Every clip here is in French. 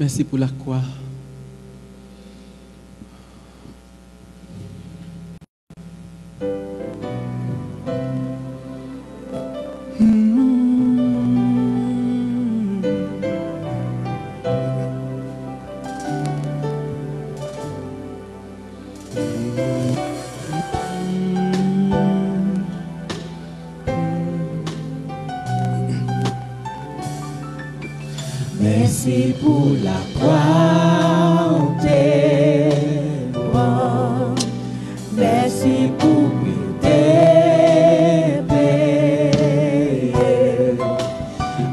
Merci pour la croix. Merci pour la croix, t'es bon. Merci pour tes payé.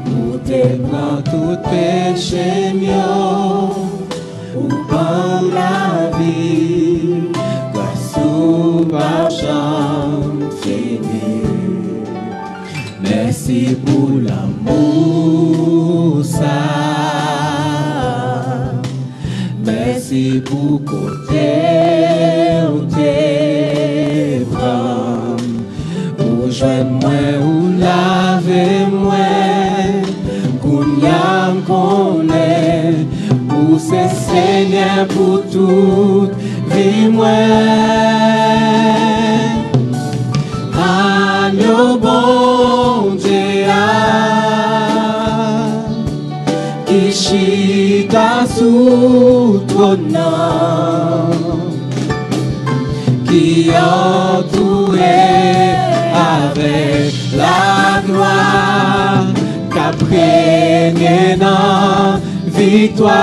Pour tes prends tout péché mieux. Ou par la vie, grâce au marchand fini. Merci pour l'amour ça. Merci pour côté où t'es prends. Ou joindre-moi ou laver-moi. Kounya m'connais. Ou c'est Seigneur pour toute vie moi. Agneau bon Dieu qui chita sous ton nom, qui entouré avec la gloire, qu'après dans victoire,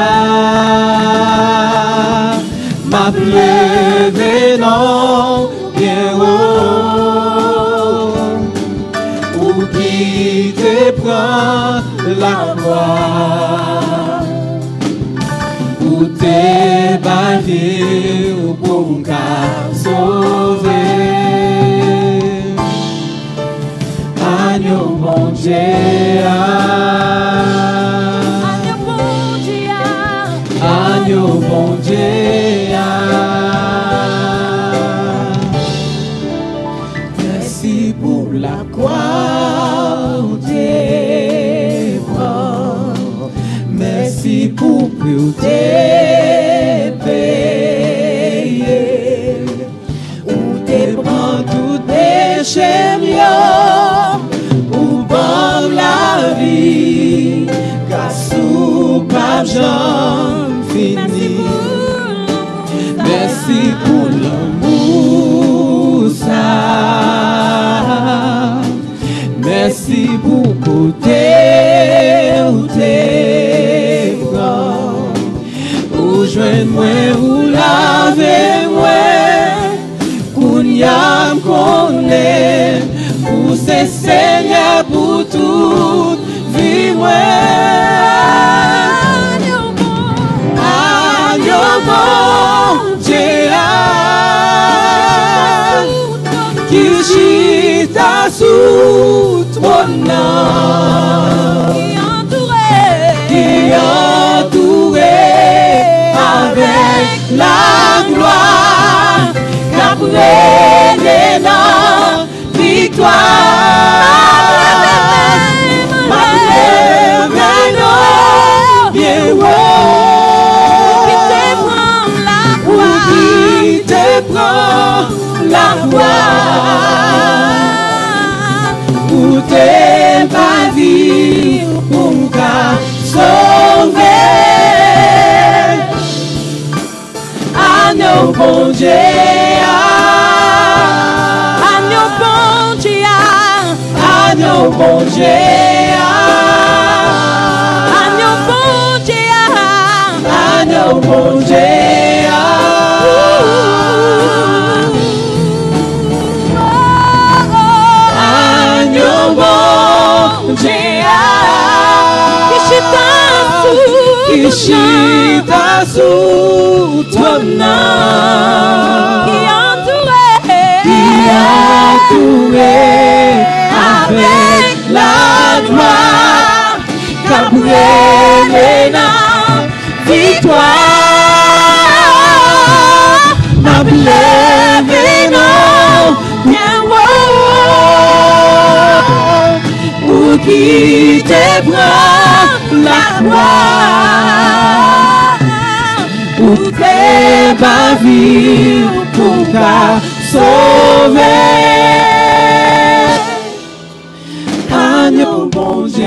m'a levé non bien haut, ou qui te prend la gloire, ou te bâti ou pour qu'à sauver. Agneau bon Dieu, agneau bon Dieu, merci pour la croix où t'es mort, merci pour tes payé, où t'es prends tout péché mieux, où bon la vie, grâce au pape Jean fini. Merci pour l'amour ça. Merci pour côté où t'es prends. Ou joindre-moi ou laver-moi. Kounya m'connais. Pour ces Seigneur pour toute vie moi. Qui chita sous ton nom, qui entouré avec la gloire, qu'après dans victoire, m'a levé non bien haut, qui te prend la gloire, pour tes pas vie, pour qu'à sauver. Agneau bon Dieu, agneau bon Dieu, agneau bon Dieu, agneau bon Dieu, agneau bon Dieu. Qui chita sous ton nom, qui entouré avec la gloire, qu'après dans victoire, m'a levé non bien haut, ou qui te prend la gloire. Tout est ma vie pour ta sauver. Agneau bon Dieu,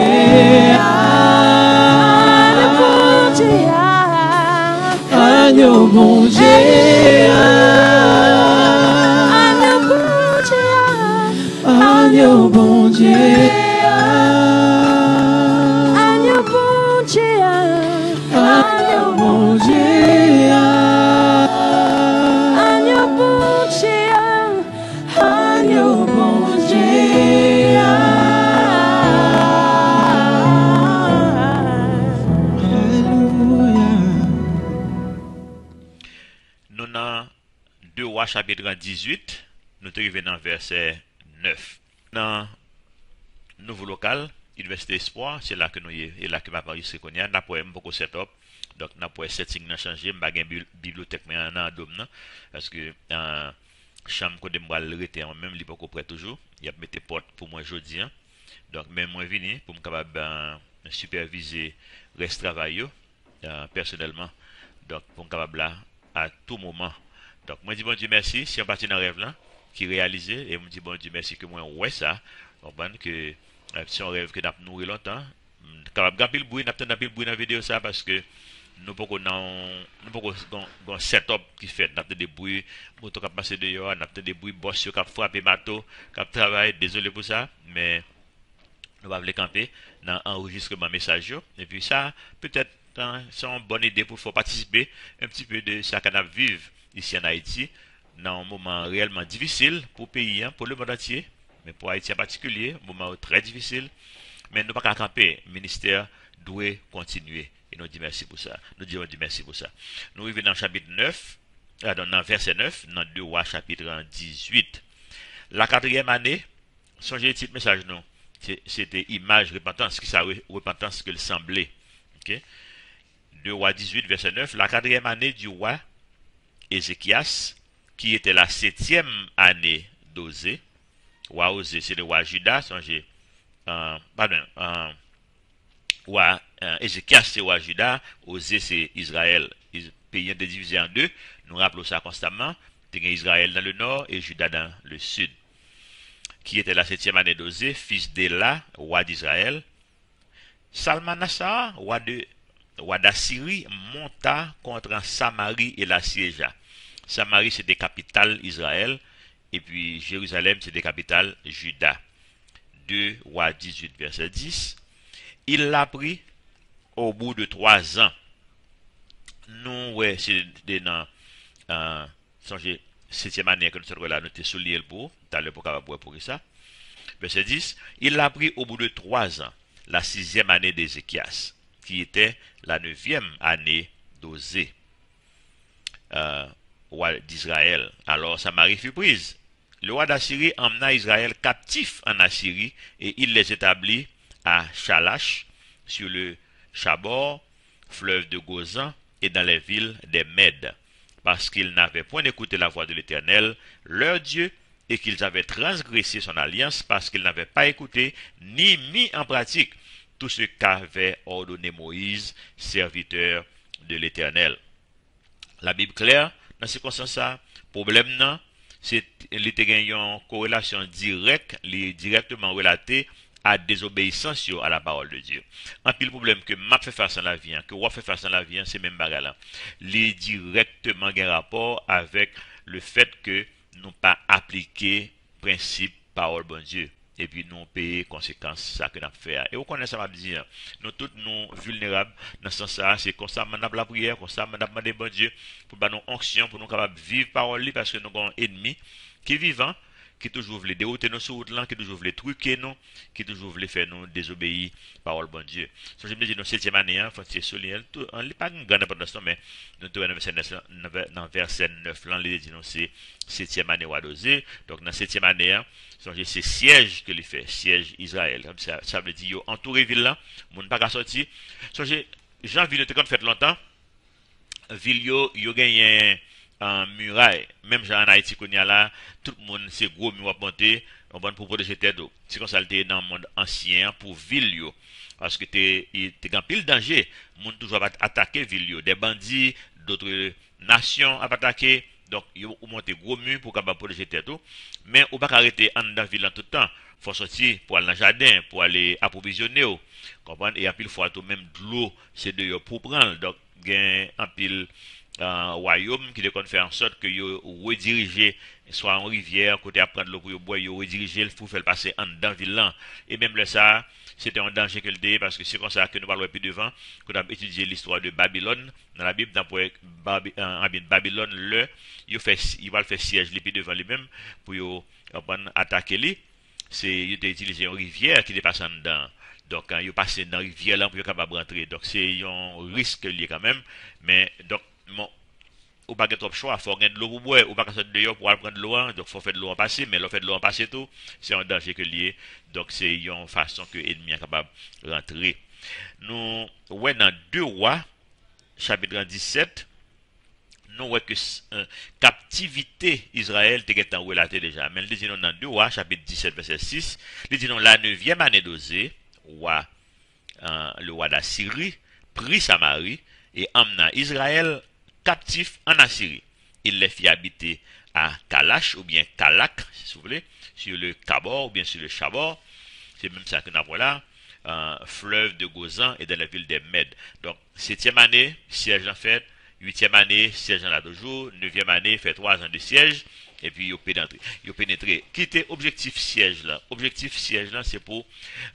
agneau bon Dieu, agneau bon Dieu, agneau bon Dieu, agneau bon Dieu, agneau bon Dieu, agneau bon Dieu. Nous dans 2 Rois chapitre 18, nous te revenons dans verset 9. Dans nouveau local, Université Espoir, c'est là que nous y et là que m'a enregistré qu'on y a, n'a pas beaucoup setup. Donc n'a pas setting n'a changé, m'a gain bibliothèque mais en dôme parce que chambre que moi rester en même li pas prêt toujours, il a mettre porte pour moi aujourd'hui. Donc même moi vini pour me capable superviser reste travail personnellement. Donc pour me capable là à tout moment. Donc moi dis bon Dieu merci, si on parti dans rêve là qui réalisé et me dit bon Dieu merci que moi ouais ça, comprendre que si on rêve que n'a nourri longtemps, capable gapil bruit, n'a pas pile bruit dans vidéo ça parce que nous pas qu'on setup qui fait n'a des bruits moto qui passer dehors, n'a des bruits boss qui frapper bateau, qui travaille, désolé pour ça, mais nous va les camper dans enregistrement message et puis ça peut-être c'est une bonne idée pour faire participer un petit peu de ça qu'on a vivre ici en Haïti dans un moment réellement difficile pour le pays, pour le monde entier, mais pour Haïti en particulier, un moment très difficile. Mais nous ne pouvons pas camper. Le ministère doit continuer. Et nous disons merci pour ça. Nous disons merci pour ça. Nous arrivons dans le chapitre 9, dans verset 9, dans 2 Rois chapitre 18. La 4e année, songez le titre message, non? C'était image, repentance, qui ça repentance que le semblait. Okay? 2 Rois 18, verset 9. La 4e année du roi Ézéchias, qui était la 7e année d'Osée. Roi Osée, c'est le roi Juda, songez. Ézéchias c'est roi Juda, Osée c'est Israël. Pays est divisé en deux. Nous rappelons ça constamment. Il y a Israël dans le nord et Juda dans le sud. Qui était la 7e année d'Osée, fils d'Éla, roi d'Israël. Salmanassar, roi d'Assyrie, monta contre Samarie et la siégea. Samarie c'était capitale Israël et puis Jérusalem c'était capitale Juda. 2 Rois 18 verset 10. Il l'a pris au bout de 3 ans. Nous, ouais, c'est dans 7e année que nous sommes là, nous sommes souligné le pour, dans le pour ça. Verset 10. Il l'a pris au bout de 3 ans, la 6e année d'Ézéchias, qui était la 9e année d'Osée, roi d'Israël. Alors Samarie fut prise. Le roi d'Assyrie emmena Israël captif en Assyrie et il les établit à Chalash, sur le Chabor, fleuve de Gozan et dans les villes des Mèdes, parce qu'ils n'avaient point écouté la voix de l'Éternel, leur Dieu, et qu'ils avaient transgressé son alliance parce qu'ils n'avaient pas écouté ni mis en pratique tout ce qu'avait ordonné Moïse, serviteur de l'Éternel. La Bible claire, dans ces circonstances, problème non, c'est une corrélation directe, directement relatée à désobéissance à la parole de Dieu. Un pile problème que m'a fait face dans la vie, que roi fait face dans la vie, c'est même bagarre là. Les directement un rapport avec le fait que nous pas appliqué principe parole bon Dieu. Et puis nous payer conséquences ça que nous fait. Et vous connaissez ça m'a dit, nous tous nous vulnérables dans ce sens c'est constamment la prière, constamment demander bon Dieu pour nous onction pour nous capables vivre parole parce que nous avons un ennemi qui est vivant, qui toujours veut dérouter nos route là, qui toujours veut truquer nous, qui toujours veut faire nous désobéir parole bon Dieu. So, je me dis dans 7e année, faut c'est souligner on n'est pas une grande importance mais nous trouvons dans verset 9 là il dit non c'est 7e année roi d'Osée. Donc dans 7e année c'est siège que il fait, siège Israël. Comme ça veut dire entourer ville là, monde pas sortir. Jean ville était comme fait longtemps. Ville yo gagné en muraille, même en Haïti qu'on y a là, tout le monde c'est gros mur monter, on va pour protéger tête d'eau. C'est comme ça le dans le monde ancien pour ville yo. Parce que t'es en pile danger, monde toujours va attaquer ville yo, des bandits d'autres nations à attaquer. Donc, ils ont monté gros mur pour capable protéger tête tout. Mais on pas arrêter en dans ville en tout temps. Faut sortir pour aller dans le jardin, pour aller approvisionner. Comprendre? Et en pile fois tout même de l'eau, c'est de pour prendre. Donc, gain en pile royaume qui de faire en sorte que yo rediriger soit en rivière côté à prendre l'eau pour yo boire, yo rediriger pour faire passer en dans ville là. Et même là ça c'était un danger que le dé parce que c'est comme ça que nous parlons plus devant qu'on a étudié l'histoire de Babylone dans la Bible dans Babylone il va le faire siège lui devant lui-même pour yo attaquer lui. C'est il a utilisé une rivière qui dépasse en dedans. Donc, quand il passe dans la rivière là pour être capable de rentrer. Donc, c'est un risque lié quand même. Mais, donc, bon, ou pas trop choix, faut gagner de l'eau pour boire, ou pas sortir dehors pour aller prendre de l'eau, donc faut faire de l'eau en passer, mais l'eau fait de l'eau en passer tout, c'est un danger que lié. Donc, c'est une façon que l'ennemi est capable de rentrer. Nous, ouais, dans 2 Rois, chapitre 17, nous voyons que captivité Israël était relaté déjà. Mais nous disons dans 2 Rois, chapitre 17, verset 6, nous disons la 9e année d'Osée, le roi d'Assyrie prit Samarie et emmena Israël captif en Assyrie. Il les fit habiter à Kalash ou bien Kalak, si vous voulez, sur le Kabor ou bien sur le Chabor. C'est même ça que nous avons là, fleuve de Gozan et de la ville des Mèdes. Donc, 7e année, siège en fait, 8e année, siège en là toujours, 9e année, fait 3 ans de siège. Et puis, ils ont pénétré. Qui était objectif siège là? Objectif siège là, c'est pour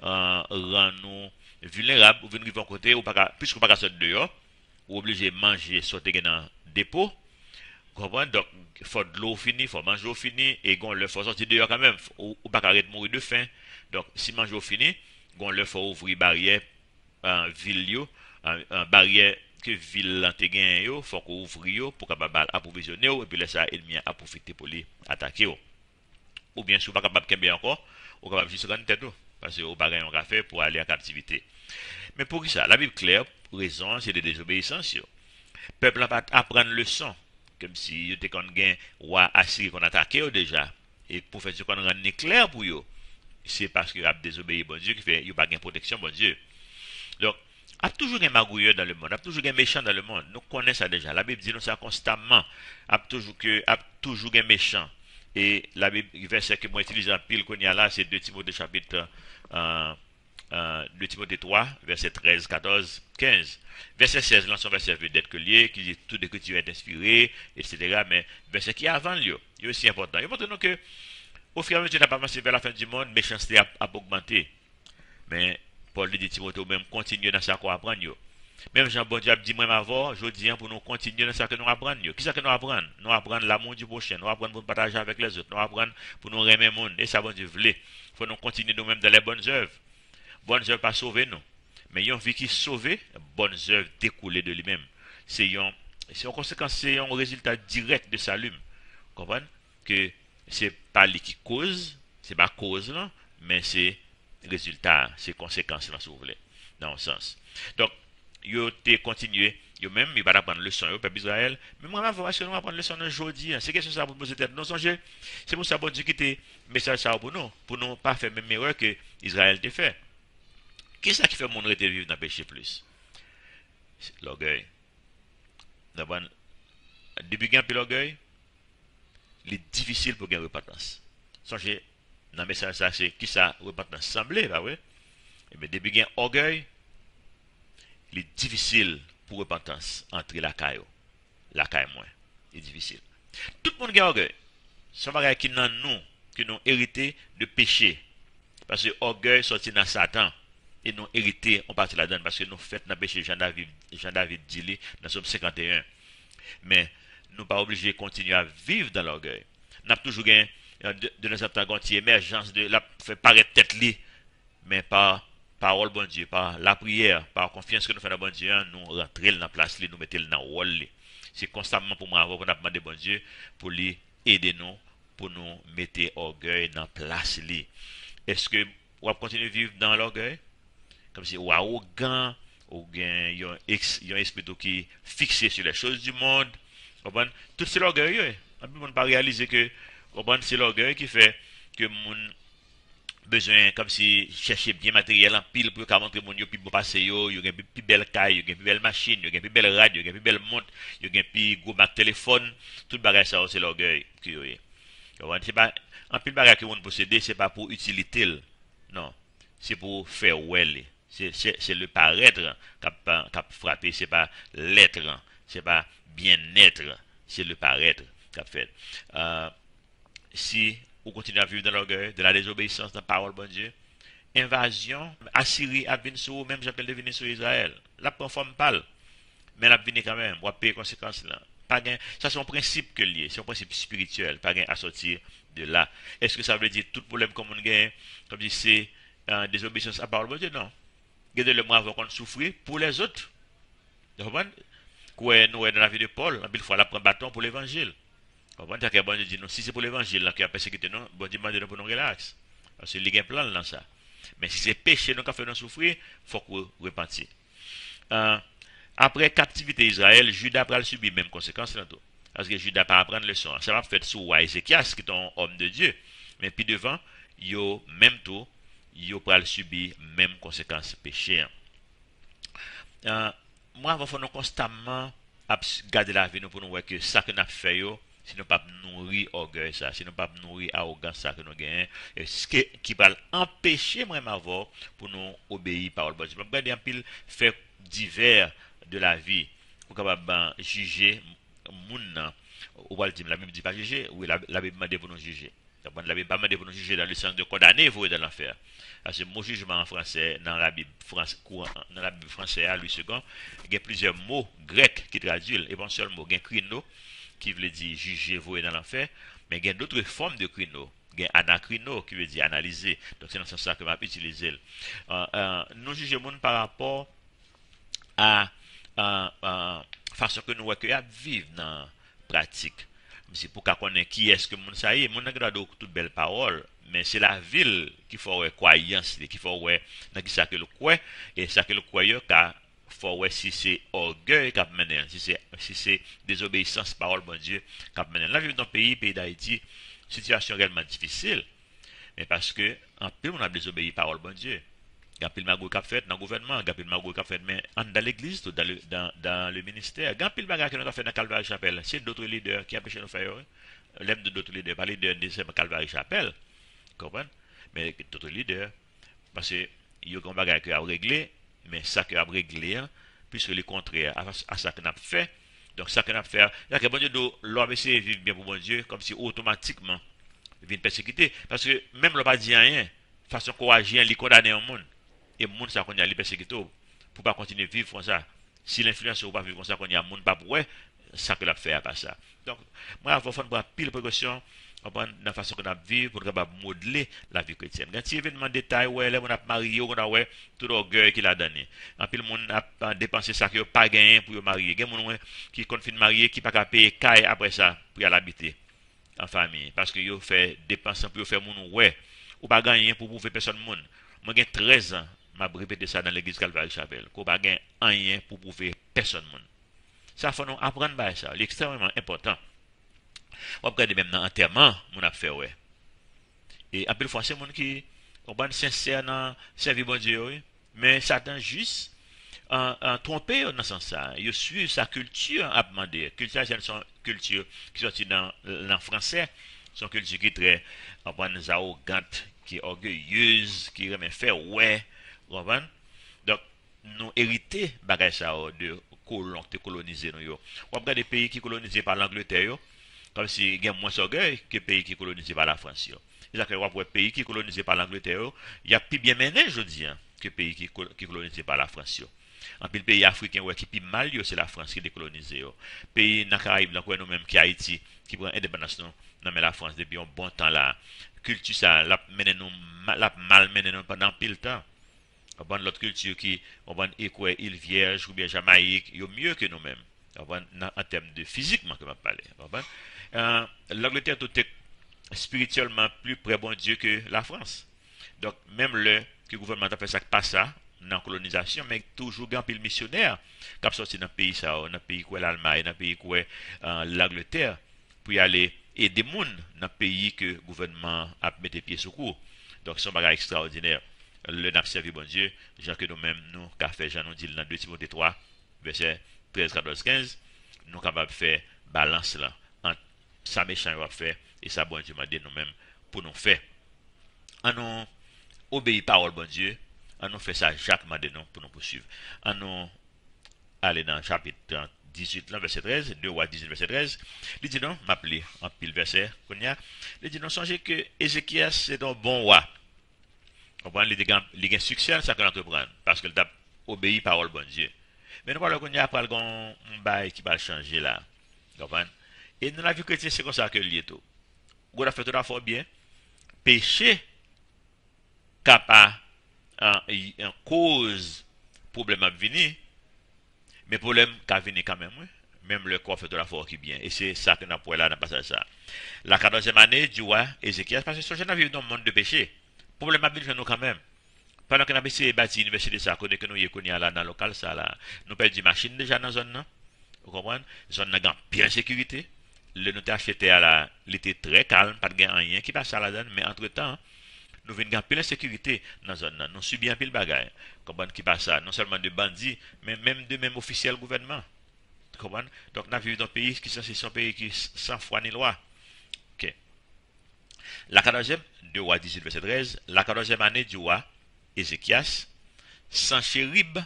rendre nous vulnérables, ou venir à côté, ou pas, puisque pas sortir dehors, ou obligé de manger, sortir dans le dépôt. Comprenez? Donc, il faut de l'eau finie, il faut manger au fini, et il faut sortir dehors quand même, ou pas arrêter de mourir de faim. Donc, si manger au fini, il faut ouvrir barrière en ville, en barrière que ville l'antégen yo faut qu'on ouvre yo pour capable approvisionner et puis laisser ennemi à profiter pour les attaquer ou bien si pas capable kembe encore ou capable juste rendre tête parce que au bagay on va faire pour aller en captivité. Mais pour qui ça la Bible claire raison c'est de désobéissance yo. Peuple n'a pas apprendre leçon comme si yo était kon gain roi Assyrie qu'on attaqué déjà et pour faire ce qu'on rendre clair pour yo c'est parce que a désobéi bon Dieu qui fait yo pas gain protection bon Dieu. Donc a toujours un magouilleur dans le monde, a toujours un méchant dans le monde. Nous connaissons ça déjà. La Bible dit nous ça constamment. A toujours un méchant. Et la Bible, le verset que moi utilise en pile qu'on y a là, c'est 2 Timothée chapitre 2 Timothée 3, verset 13, 14, 15. Verset 16, là, son verset vedette que lié, qui dit tout l'écriture est inspiré, etc. Mais verset qui est avant lui, il est aussi important. Il montre nous que au fur et à mesure n'a pas avancé vers la fin du monde, méchanceté a augmenté. Mais Paul dit Timothée même continuer dans ça qu'on apprend yo. Même Jean bon Dieu a dit moi avant, je dis pour nous continuer dans ça que nous apprenons yo. Qui ça que nous apprenons? Nous apprenons l'amour du prochain, nous apprenons pour partager avec les autres, nous apprenons pour nous aimer le monde et ça bon Dieu voulait. Faut nous continuer nous-mêmes dans les bonnes œuvres. Bonnes œuvres pas sauver nous. Mais yon vie qui sauver, bonnes œuvres découlées de lui-même. C'est en conséquence c'est un résultat direct de salut. Comprenez que c'est pas lui qui cause, c'est pas cause là, mais c'est résultat, c'est conséquences là si vous voulez, dans un sens. Donc, yo te continué, yo même, il va apprendre leçon, yo peuple Israël, mais moi, est-ce que nous apprendre leçon aujourd'hui, c'est quelque chose ça pour poser tête, non songez, c'est pour ça bon Dieu qui te message ça pour nous pas faire même erreur que Israël te fait. Qu'est-ce qui fait mon rete vivre dans le péché plus? L'orgueil. Depuis qu'il y a un peu l'orgueil, il est difficile pour gagner repentance. Songez, dans le message, ça, c'est qui ça repentance semblait, bah ouais. Mais depuis qu'il y a un orgueil, il est difficile pour repentance entrer la caille moins. Il est difficile. Tout le monde a orgueil. C'est un bagage qui nous hérité de péché. Parce que orgueil sorti dans Satan. Et nous hérité, on partit là-dedans parce que nous faisons dans le péché Jean-David dit dans Somme 51. Mais nous pas obligés de continuer à vivre dans l'orgueil. Nous avons toujours gagné de nos antagonistes, émergence de la fait paraître tête li, mais par parole bon Dieu, par la prière, par confiance que nous faisons dans bon Dieu, nous rentrer dans la place li, nous mettons dans le rôle li. C'est constamment pour moi avoir qu'on a demandé bon Dieu pour lui aider nous, pour nous mettre orgueil dans la place li. Est-ce que on va continuer à vivre dans l'orgueil? Comme si on est arrogant, ou bien il y a un esprit qui est fixé sur les choses du monde. Tout c'est l'orgueil. On ne peut pas réaliser que c'est l'orgueil qui fait que besoin comme si chercher bien matériel en pile pour qu'à montrer mon yo puis bon passer yo gen plus belle caille, yo gen plus belle machine, yo gen plus belle radio, yo gen plus belle montre, yo gen plus gros téléphone, tout bagage ça c'est l'orgueil que yo. C'est pas en pile bagage que on posséder, c'est pas pour utilité. Non, c'est pour faire well. C'est le paraître qui a frappé, c'est pas l'être, c'est pas bien-être, c'est le paraître qui a fait. Si on continue à vivre dans l'orgueil, de la désobéissance dans la parole de Dieu, invasion, Assyrie a venu sur même j'appelle de venir sur Israël. La prend forme pâle, mais elle a venu quand même, on va payer les conséquences là. Pas gain, ça c'est un principe que lié, c'est un principe spirituel, pas gain à sortir de là. Est-ce que ça veut dire tout problème comme on gagne, comme si c'est désobéissance à la parole de Dieu? Non. Regardez le mois avant qu'on souffre pour les autres. Vous comprenez? Quoi, nous, dans la vie de Paul, il faut la prendre bâton pour l'évangile. Vous comprenez? Que bon Dieu dit non, si c'est pour l'évangile qui a persécuté nous, bon Dieu demande pour nous relax. Parce qu'il y a un plan dans ça. Mais si c'est péché nous qui fait nous souffrir, il faut qu'on repentir. Après captivité Israël, Judas a subi les mêmes conséquences dans tout. Parce que Judas pas apprendre leçon. Ça va faire sur roi Ézéchias qui est un homme de Dieu. Mais puis devant, yo même tout, yo pral subir même conséquences péché. Moi, il faut nous constamment garder la vie nous pour nous voir que ça que nous avons fait, si nous pas nourrir orgueil ça, si nous pas nourrir arrogance ça que nous gagnons, et ce qui va empêcher moi m'avoir pour nous obéir par le bon Dieu. Regarder un pile fait divers de la vie pour capable juger moun. Ou va le dire la Bible dit pas juger, oui la Bible demande pour nous juger. La Bible pas demandé pour nous juger dans le sens de condamner vous dans l'enfer. Parce que mot jugement en français dans la Bible française à lui second, il y a plusieurs mots grecs qui traduisent et pas seul mot, il y a crino qui veut dire juger vous dans l'enfer, mais il y a d'autres formes de crino. Il y a anacrino qui veut dire analyser. Donc c'est dans ce sens que je vais utiliser. Nous jugeons par rapport à façon que nous vivons dans la pratique. C'est pour qu'on connaisse qui est-ce que moun ça y est, moun n'a pas toute belle parole, mais c'est la ville qui faut croyance, qui faut dans qui ça que le croit et ça que le croyeur car faut si c'est orgueil qu'a mené, si c'est désobéissance parole bon Dieu qu'a mené. Là vivre dans le pays d'Haïti, situation réellement difficile, mais parce que en peu on a désobéi parole bon Dieu. Gapil magou qu'a fait dans le gouvernement, gapil magou qu'a fait mais dans l'église, dans le ministère, gapil bagage que nous a fait dans Calvary Chapelle, c'est d'autres leaders qui empêchent nous faire. L'aime de d'autres leaders, pas leader de Calvary Chapelle, comprenez? Mais d'autres leaders, parce que il y a un bagage qui a réglé, mais ça qui a réglé, puisque le contraire à ça qu'on a fait. Donc ça qu'on a fait, là que bon Dieu l'homme essaie de vivre bien pour bon Dieu, comme si automatiquement il vient persécuter, parce que même l'homme pas dit rien, façon qu'on agit, il condamne au monde. Et moun ça qu'on y a les persécutés pour pas continuer vivre comme ça. Si l'influence ou pas vivre comme ça qu'on y a moun pas pour ça que l'a fait à pas ça. Donc moi il faut prendre pile précaution dans la façon qu'on a vivre pour capable modeler la vie chrétienne. Quand il événement détail ouais là on a marié on a ouais tout l'orgueil qu'il a donné. En pile moun a dépensé ça que pas gagné pour marier. Gen moun qui confine marié qui pas capable payer caille après ça pour y l'habiter en famille parce que yo fait dépenser pour faire moun ouais ou pas gagner pour prouver personne moun. Moi j'ai 13 ans m'a répété ça dans l'église Calvary Chapelle qu'on pas gain rien pour prouver personne monde. Ça faut nous apprendre par ça, c'est extrêmement important. On regarde même dans l'enterrement, mon a fait ouais. Et après fois c'est monde qui on pas sincère dans servir bon Dieu oui, mais Satan juste en tromper dans sens ça. Il suit sa culture à demander. Culture c'est une culture qui sorti dans français, son culture qui est très arrogante, qui est orgueilleuse, qui remet faire ouais. Donc, nous héritons bagage ça de colons qui colonisés. On regarde des pays qui colonisés par l'Angleterre, comme si il y a moins d'orgueil que les pays qui colonisés par la France. C'est-à-dire que les pays qui colonisés par l'Angleterre, il y a plus bien mené, je dis, que les pays qui colonisés par la France. En plus, le pays africain qui est plus mal, c'est la France qui est décolonisé. Le pays dans les Caraïbes, nous-mêmes, qui est Haïti, qui prend indépendance, nous la France depuis un bon temps là. Culture, ça, la mal mené pendant pile temps. On l'autre culture qui on va écouer île Vierge ou bien Jamaïque, il y a mieux que nous-mêmes. En termes de physiquement que je parle. L'Angleterre tout est spirituellement plus près bon Dieu que la France. Donc même le gouvernement a fait ça pas ça dans la colonisation, mais toujours un pile missionnaire qui a sorti dans le pays ça, dans le pays quoi l'Allemagne, dans le pays quoi l'Angleterre pour y aller aider des gens dans le pays que le gouvernement a mis pied sur cours. Donc, c'est un bagage extraordinaire. Le n'a servi bon Dieu, Jean que nous-mêmes, nous, qu'a fait Jean nous dit dans 2 Timothée 3, verset 13, 14, 15, nous capables de faire balance là, entre ça méchant va faire et ça bon Dieu m'a dit nous-mêmes pour nous faire. En nous obéir parole bon Dieu, en nous fait ça Jacques m'a dit nous pour nous poursuivre. En nous aller dans le chapitre 18, là, verset 13, 2 Rois 18, verset 13, il dit non, m'appeler en pile verset, il dit non, songez que Ézéchias c'est un bon roi. Comprendre, il a un succès, ça qu'on entreprendre, parce qu'il a obéi parole bon Dieu. Mais nous parlons qu'on y a pas un bail qui va changer là. Comprendre? Et dans la vie chrétienne, c'est comme ça que lié tout. On a fait tout la fois bien. Péché, capable, en cause, problème à venir, mais problème qui venir quand même, oui. Même le corps fait de la foi qui bien. Et c'est ça que nous avons là dans le passage ça. La 14e année du roi Ézéchias, parce que ce jeune a vécu dans le monde de péché. Problème à venir nous quand même. Pendant qu'on a essayé de bâtir l'université de ça, que nous y connaissons là dans le local, ça là, nous perdons des machines déjà dans la zone là. Vous comprenez? Zone là, bien sécurité. Le nous acheté à la, il était très calme, pas de rien qui passe à la donne, mais entre temps, nous venons gagner plein sécurité dans la zone là. Nous subissons un peu le bagage. Comprenez qui passe ça? Non seulement de bandits, mais même de même officiels gouvernement. Comprenez? Donc nous vivons dans un pays qui est un pays qui sans foi ni loi. Ok. La 14e, 2 Rois 18, verset 13, la 14e année du roi Ézéchias, Sanchérib,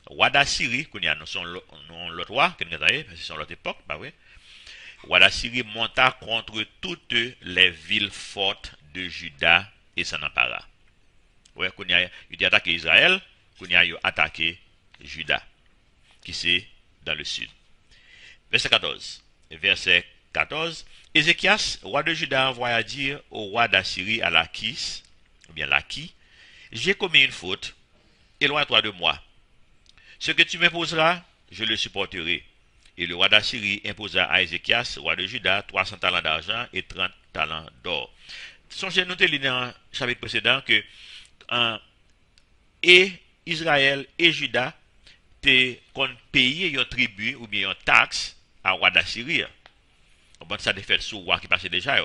roi d'Assyrie, qu'on y a, nous sommes l'autre roi, que nous avons, parce que c'est l'autre époque, bah oui. Roi d'Assyrie monta contre toutes les villes fortes de Juda et s'en empara. Ouais, qu'on y a, il a attaqué Israël, qu'on y a attaqué Juda, qui c'est dans le sud. Verset 14. Verset 14. Ézéchias, roi de Juda, envoya dire au roi d'Assyrie à Lachis, ou bien Lachis, j'ai commis une faute, éloigne-toi de moi. Ce que tu m'imposeras, je le supporterai. Et le roi d'Assyrie imposa à Ézéchias, roi de Juda, 300 talents d'argent et 30 talents d'or. Songez, nous avons dans le chapitre précédent que et Israël et Juda qu'on payer un tribut ou bien une taxe à roi d'Assyrie. Bon, ça a fait sous roi qui passait déjà,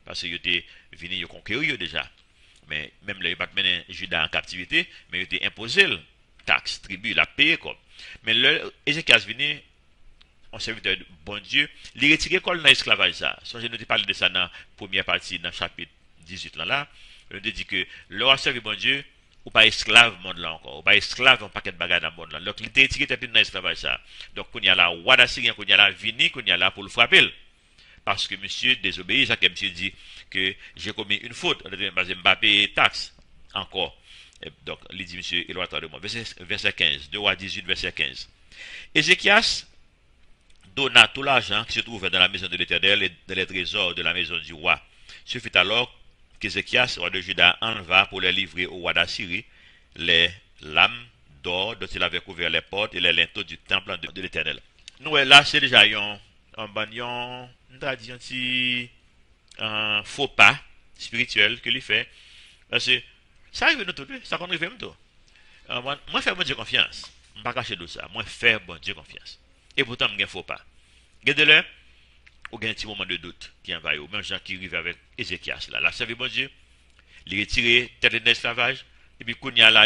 parce qu'il était venu conquérir déjà. Mais même là, il n'a pas mené Juda en captivité, mais il était imposé le taxe, tribut, il a payé comme. Mais le Ézéchias venu, on serviteur de bon Dieu, il retiré quoi dans l'esclavage ça. Je nous ai parlé de ça dans la première partie, dans le chapitre 18 là. On dit que le roi servi bon Dieu, ou pas esclave monde là encore, ou pas esclave un paquet de bagages dans le monde là. Donc il était retiré dans l'esclavage ça. Donc qu'on y a là, roi d'Assyrie, qu'on y a là, vini, qu'on y a là pour le frapper. Parce que monsieur désobéit, ça que monsieur dit que j'ai commis une faute, parce que je pas payer taxe encore. Et donc, il dit monsieur, éloigne-toi de moi. Verset 15, 2 Rois 18, verset 15. Ézéchias donna tout l'argent qui se trouvait dans la maison de l'Éternel et dans les trésors de la maison du roi. Ce fut alors qu'Ézéchias, roi de Juda, enleva pour les livrer au roi d'Assyrie les lames d'or dont il avait couvert les portes et les linteaux du temple de l'Éternel. Nous, là, c'est déjà un bagnon, un faux pas spirituel que lui fait. Parce que ça arrive nous tout, ça qu'on arrive même tout. Moi, faire bon Dieu confiance. Je ne vais pas cacher de ça. Moi, faire bon Dieu confiance. Et pourtant, je ne faux pas. Regardez-le, ou un petit moment de doute qui envahit. Même gens qui arrivent avec Ézéchias là. La servi bon Dieu, il retire tête de l'esclavage. Et puis, quand il y a là,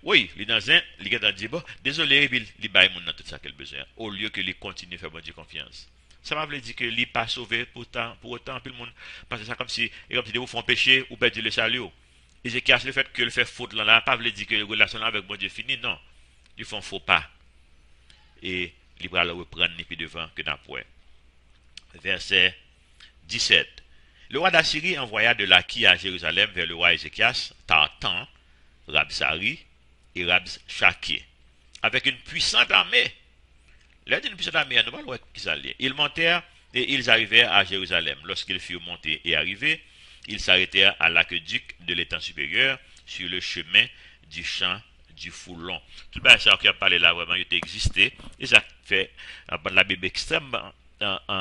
oui, il est dans un, il est dans dit, bon, désolé, et puis il baille tout ça qu'il a besoin. Au lieu que il continue à faire bon Dieu confiance. Ça m'a dit que il n'est pas sauvé pour autant, puis le monde, parce que c'est comme si vous font péché ou perdre le salut. Ézéchias, le fait que le fait faute là, pas veut dire que la relation avec bon Dieu finit, non. Ils font faux pas. Et il va le reprendre ni plus devant que n'a point. Verset 17. Le roi d'Assyrie envoya de Lachis à Jérusalem vers le roi Ézéchias, Tartan, Rabsari et Rabshakeh, avec une puissante armée. L'un d'une puissante armée, nous parlons qui s'allait. Ils montèrent et ils arrivèrent à Jérusalem. Lorsqu'ils furent montés et arrivés, ils s'arrêtèrent à l'aqueduc de l'étang supérieur, sur le chemin du champ du Foulon. Tout le monde ça qui a parlé là, vraiment, il existé. Et ça fait la Bible extrêmement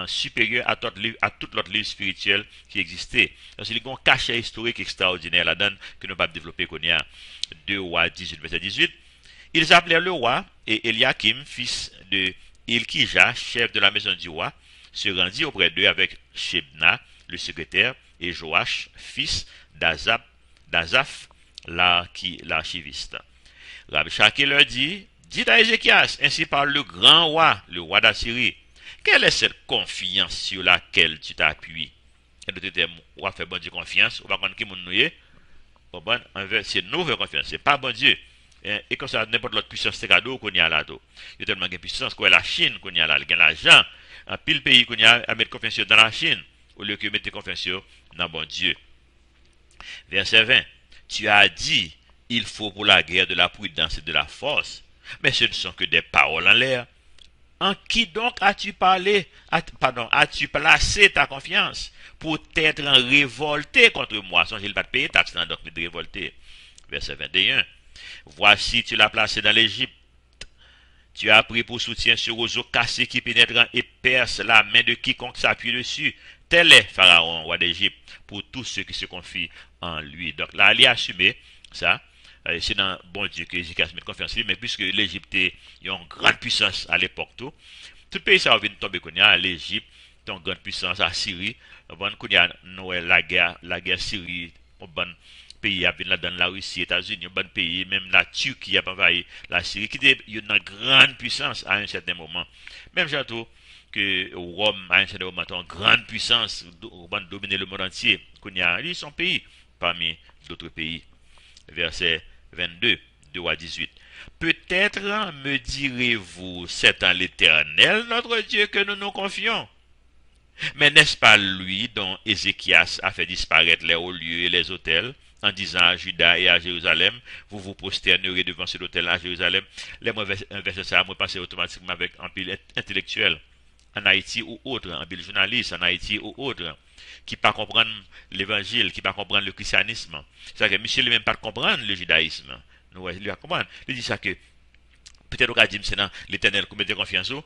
supérieur à tout l'autre livre spirituel qui existait. Parce qu'il y a un cachet historique extraordinaire là-dedans que nous ne pouvons pas développer qu'on y a 2 Rois 18, verset 18. Ils appelèrent le roi et Eliakim, fils de Ilkija, chef de la maison du roi, se rendit auprès d'eux avec Shebna, le secrétaire, et Joach, fils d'Azaph, l'archiviste. Rabbi Shaki leur dit à Ézéchias, ainsi parle le grand roi, le roi d'Assyrie. Quelle est cette confiance sur laquelle tu t'appuies? Et d'autres termes, on va faire bon Dieu confiance, on va prendre qui nous est. C'est nous faire confiance, c'est pas bon Dieu. Et comme ça, n'importe l'autre puissance, c'est cadeau qu'on y a là. Il y a tellement de puissance qu'on a la Chine, qu'on y a là, il y a l'argent. Un pile pays qu'on y a à mettre confiance dans la Chine, au lieu que mettre confiance dans bon Dieu. Verset 20. Tu as dit, il faut pour la guerre de la prudence et de la force. Mais ce ne sont que des paroles en l'air. En qui donc as-tu parlé, as-tu placé ta confiance pour t'être révolté contre moi? Songez, il va te payer taxe dans la doctrine de révolté. Verset 21. Voici, tu l'as placé dans l'Égypte. Tu as pris pour soutien ce roseau cassé qui pénètre et perce la main de quiconque s'appuie dessus. Tel est Pharaon, roi d'Égypte, pour tous ceux qui se confient en lui. Donc là, il a assumé ça. C'est dans bon Dieu que Ézéchias met confiance, mais puisque l'Égypte est une grande puissance à l'époque, tout pays ça va tomber qu'on y a l'Égypte, une grande puissance, à Syrie, qu'on y a la guerre Syrie, bon pays a là dans la Russie, États-Unis, un bon pays, même la Turquie a envahi la Syrie, qui est une grande puissance à un certain moment. Même j'entends que Rome à un certain moment une grande puissance, va dominer le monde entier, qu'on y a son pays parmi d'autres pays. Verset 22, 2 à 18. Peut-être me direz-vous, c'est en l'Éternel, notre Dieu, que nous nous confions. Mais n'est-ce pas lui dont Ézéchias a fait disparaître les hauts lieux et les autels, en disant à Juda et à Jérusalem, vous vous prosternerez devant cet autel à Jérusalem? Les mauvais versets, ça me passer automatiquement avec un pile intellectuel, en Haïti ou autre, un pile journaliste, en Haïti ou autre, qui ne pas comprendre l'évangile, qui ne pas comprendre le christianisme. C'est-à-dire que Michel lui-même pas comprendre le judaïsme. Nous, il va comprendre. Il dit ça que, peut-être au cas dit, c'est dans l'Éternel qu'on mette confiance au.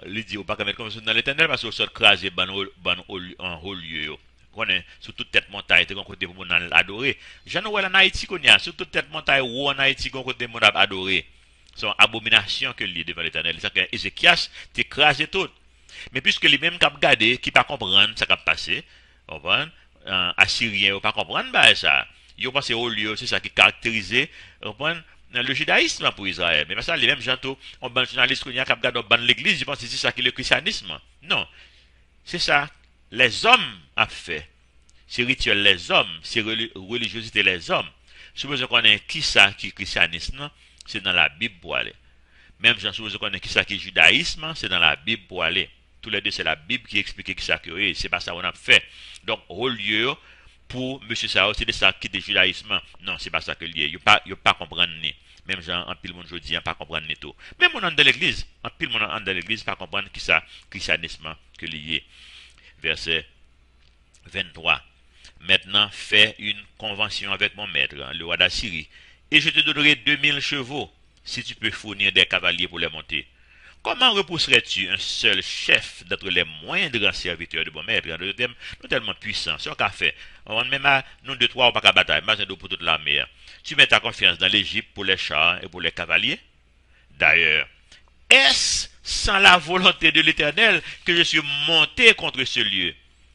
Il dit, on pas mettre confiance dans l'Éternel parce qu'on sort crasé en haut lieu. On est sur toute tête montagne, c'est un côté pour nous adorer. J'en vois en Haïti qu'on y a, sur toute tête montagne, ou en Haïti qu'on côté pour nous adorer. C'est une abomination que lui devant l'Éternel. C'est-à-dire que Ézéchias t'écrasé tout. Mais puisque les mêmes qui ont regardé, qui ne pas comprendre ce qui a passé, Assyrien, ne pas comprendre ça. Ils ont passé au lieu, c'est ça qui caractérisait le judaïsme pour Israël. Mais ça, les mêmes gens, on ban journaliste qui ont regardé l'église, ils pensent que c'est ça qui est le christianisme. Non. C'est ça. Les hommes ont fait. C'est rituel les hommes, c'est religiosité les hommes. Si vous connaissez qui ça qui est christianisme, c'est dans la Bible pour aller. Même si vous connaissez qui ça qui est judaïsme, c'est dans la Bible pour aller. Tous les deux, c'est la Bible qui explique qui ça que c'est pas ça qu'on a fait. Donc, au lieu pour M. Sao, c'est de ça qui est le judaïsme. Non, c'est pas ça que lié. Il ne pas comprendre ni. Même gens, en pile monde jeudi, pas comprendre ni tout. Même on dans l'église, en pile monde dans l'église, pas comprendre qui ça, christianisme que lié. Verset 23. Maintenant, fais une convention avec mon maître, le roi d'Assyrie, et je te donnerai 2000 chevaux, si tu peux fournir des cavaliers pour les monter. Comment repousserais-tu un seul chef d'être les moindres serviteurs de mon maître? Nous tellement puissants, c'est un fait. Même à nous deux, trois, on pas qu'à bataille, mais pour toute l'armée. Tu mets ta confiance dans l'Égypte pour les chars et pour les cavaliers? D'ailleurs, est-ce sans la volonté de l'Éternel que je suis monté contre ce lieu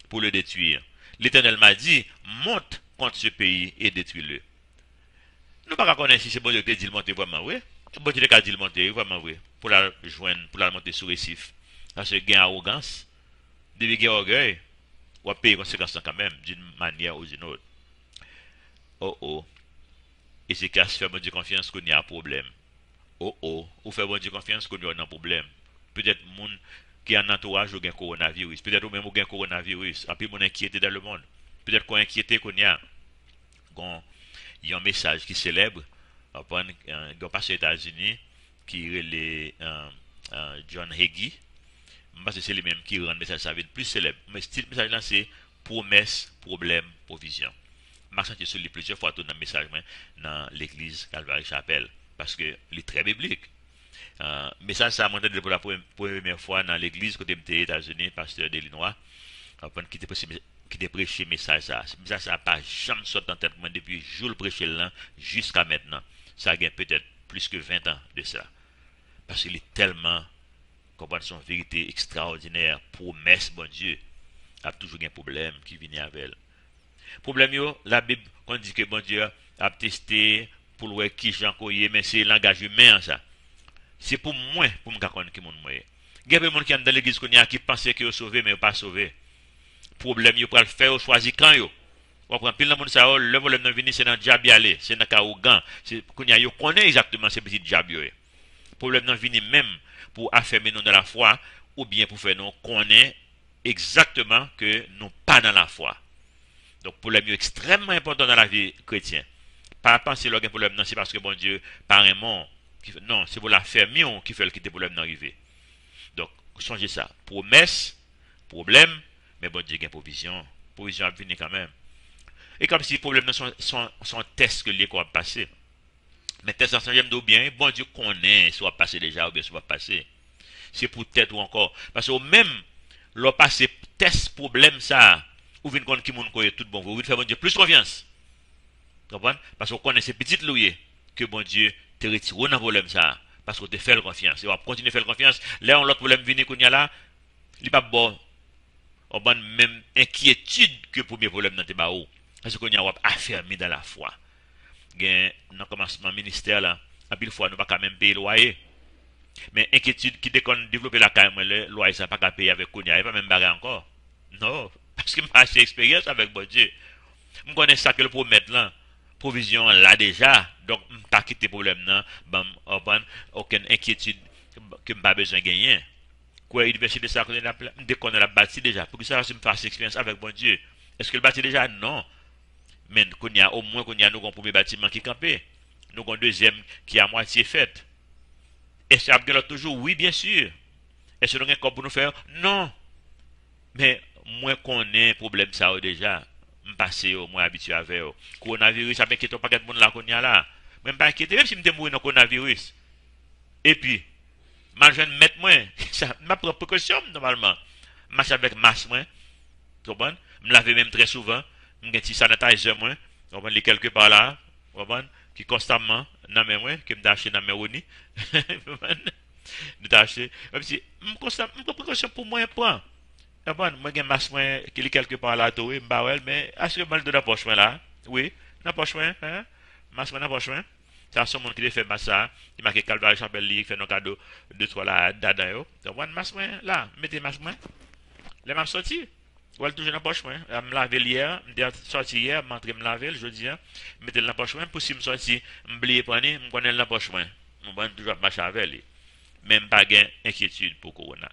pour le détruire? L'Éternel m'a dit, monte contre ce pays et détruis-le. Nous ne pouvons pas connaître si c'est bon Dieu qui dit le monter vraiment, oui. Bon Dieu qui a dit le monter, vraiment, oui. Pour la joindre, pour la monter sur récif. Parce que gain arrogance, depuis gain orgueil, on va payer conséquences quand même, d'une manière ou d'une autre. Oh oh. Et c'est qu'à se faire bon Dieu confiance qu'on y a un problème. Oh oh. Ou faire bon Dieu confiance qu'on y a un problème. Peut-être moun qui a un entourage ou un coronavirus. Peut-être même ou un coronavirus. En plus, mon inquiété dans le monde. Peut-être qu'on inquiété qu'on y a. Il y a un message qui célèbre. Un pasteur aux États-Unis qui est le John Hagee. Parce que c'est les mêmes qui rendent le message ça plus célèbre. Mais ce message là c'est promesse, problème, provision. Je suis senti sur les plusieurs fois dans le message dans l'église Calvary Chapelle. Parce que c'est très biblique. Mais ça a monté pour la première fois dans l'église côté des États-Unis, pasteur d'Illinois, qui était prêché message ça. Ça n'a pas jamais sorti en tête depuis le jour le prêché là jusqu'à maintenant. Ça a peut-être plus que 20 ans de ça. Parce qu'il est tellement, comprendre son vérité extraordinaire, promesse, bon Dieu, a toujours un problème qui vient avec elle. Problème yo, la Bible on dit que bon Dieu a testé pour voir qui Jean Koye, mais c'est langage humain ça. C'est pour moi, pour me connaître qui monde moi. Il y a des gens qui sont dans l'église qui pensent qu'ils sont sauvés, mais ils ne sont pas sauvés. Problème, ils peuvent faire choisir quand yo. On prend pile dans monde ça, le problème de venir c'est dans diable aller, c'est dans Kaougan, c'est qu'on y a yo connaît exactement ces petits diables yo. Problème de venir même pour affirmer nous dans la foi ou bien pour faire nous connaître exactement que nous pas dans la foi. Donc problème extrêmement important dans la vie chrétienne. Pas penser le problème non, c'est parce que bon Dieu pas un mort. Non, c'est pour la fermion qui fait le quitter problème d'arriver. Donc, changez ça. Promesse, problème, mais bon Dieu a une provision. Provision à venir quand même. Et comme si les problèmes sont tests que les quoi passer. Mais test ensemble, j'aime bien, bon Dieu connaît, soit passé déjà ou bien soit passé. C'est pour tête ou encore. Parce que même, le passé test problème ça, ou vient contre qui moun koye tout bon, vous faire bon Dieu plus confiance. Vous comprenez? Parce qu'on connaît ces petites louilles que bon Dieu te retire dans le problème ça. Parce qu'on te fait confiance. Et on va continuer à faire confiance. Là, on l'autre problème vient qu'on y a là, il n'est pas bon. On a même inquiétude que le premier problème dans tes barreaux. Parce qu'on y a affermi dans la foi. Dans le commencement ministère là, à pile fois, nous ne pouvons pas même payer le loyer. Mais inquiétude qui dès qu'on développe la carrière, le loyer, ça n'a pas payer avec Kounia, il pas même barrer encore. Non, parce que j'ai assez expérience avec bon Dieu. Je connais ça que le promettre là. Provision là déjà, donc je ne pas quitter problème là, aucune inquiétude que je n'ai pas besoin de gagner. Quoi, l'université de ça, dès qu'on a la bâti déjà, pour que ça, je me fasse expérience avec bon Dieu. Est-ce que le bâti déjà? Non. Mais au moins, nous avons un premier bâtiment qui est campé. Nous avons un deuxième qui est à moitié fait. Est-ce qu'il y a toujours? Oui, bien sûr. Est-ce que nous avons un corps pour nous faire? Non. Mais moi, qu'on ait un problème ça déjà. Passé au moins habitué avec le coronavirus, ça m'inquiète pas que monde là qu'on y a là. Même pas inquiété, même si je mourir dans le coronavirus. Et puis, ma jeune mettre moi, ça ma propre précaution normalement. Marche avec masque moi. Tu comprends? Me laver même très souvent, me un petit sanitizer moi, tu comprends, les quelque part là, tu comprends, qui constamment dans mes moi, que me d'acheter dans mes oni. De d'acheter, même si me constamment précaution pour moi prend. Moi, j'ai un masque qui est quelque part là, mais assurément de la poche là. Oui, dans la poche, hein? Masque dans la poche. C'est un monde qui fait ça. Il m'a dit Calvaire Chapelle, il fait nos cadeaux de toi là, dada yo. Donc, masque là, mettez masque. Les masques sortis. Ou toujours dans la poche. Je me laver hier, je suis sorti hier, je me laver, je dis, mettez dans la poche. Pour si je suis sorti, je me oublier pour je connais dans la poche. Je vais toujours marcher avec lui. Même pas d'inquiétude pour Corona.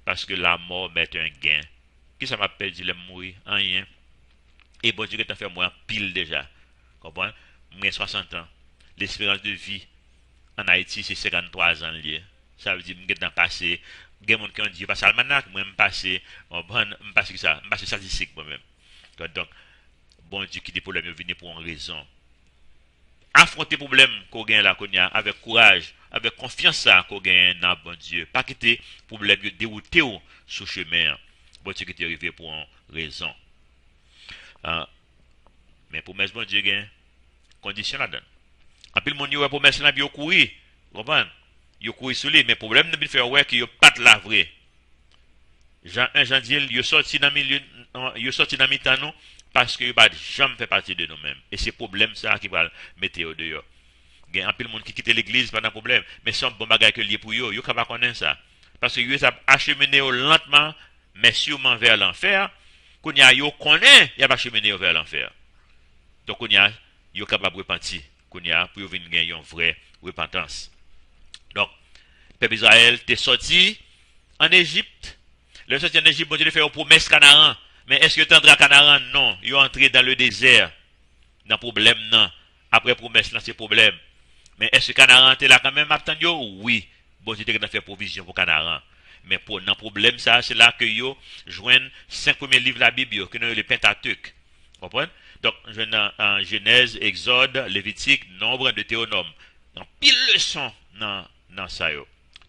Parce que la mort met un gain. Qui ça m'a perdu le mourir? Rien. Et bon Dieu, que tu as fait moi pile déjà. Comprends? Moi, 60 ans. L'espérance de vie en Haïti, c'est 53 ans lié. Ça veut dire que je suis passé. Il y a des gens qui ont dit, passe almanach, moi, je passé. Je passe ça. Je passe statistique moi-même. Donc, bon Dieu, qui dit problème, venir pour une raison. Affronter le problème qu'on gagne là, qu'on a, avec courage, avec confiance ça qu'on gagne dans bon Dieu. Pas quitter le problème de dérouter sur le chemin. Bon Dieu qui est arrivé pour une raison. Mais pour bon Dieu gagne condition là-dedans. En plus, mon Dieu, pour mettre là, il a couru. Vous comprenez? Il a couru sur lui, mais le problème de faire ouais qu'il n'y a pas de la vraie. Jean dit, il est sorti dans le milieu, parce que il va jamais faire partie de nous-mêmes. Et c'est le problème ça qui va le mettre au dehors. Il y a un peu de monde qui quitte l'église, pas de problème. Mais c'est un bon bagage que lié pour eux, ils ne pas connaître ça. Parce que ils ont acheminé lentement, mais sûrement vers l'enfer. Quand ils connaissent, ils ont acheminé vers l'enfer. Donc, ils sont capables de repentir. Pour venir gagner une vraie repentance. Donc, le peuple d'Israël est sorti en Égypte. Le sorti en Égypte, bon Dieu, fait une promesse Canaan. Mais est-ce que tu entres à Canaan? Non. Ils sont entrés dans le désert. Dans le problème, non. Après promesse, là, c'est problème. Mais est-ce que Canaan est là quand même? Oui. Bon Dieu, tu as fait provision pour Canaan. Mais pour le problème, ça, c'est là que ils joignent 5 premiers livres de la Bible, que nous le Pentateuque. Vous comprenez? Donc, je en Genèse, Exode, Lévitique, Nombre, Deutéronome. Donc, pile leçon dans ça.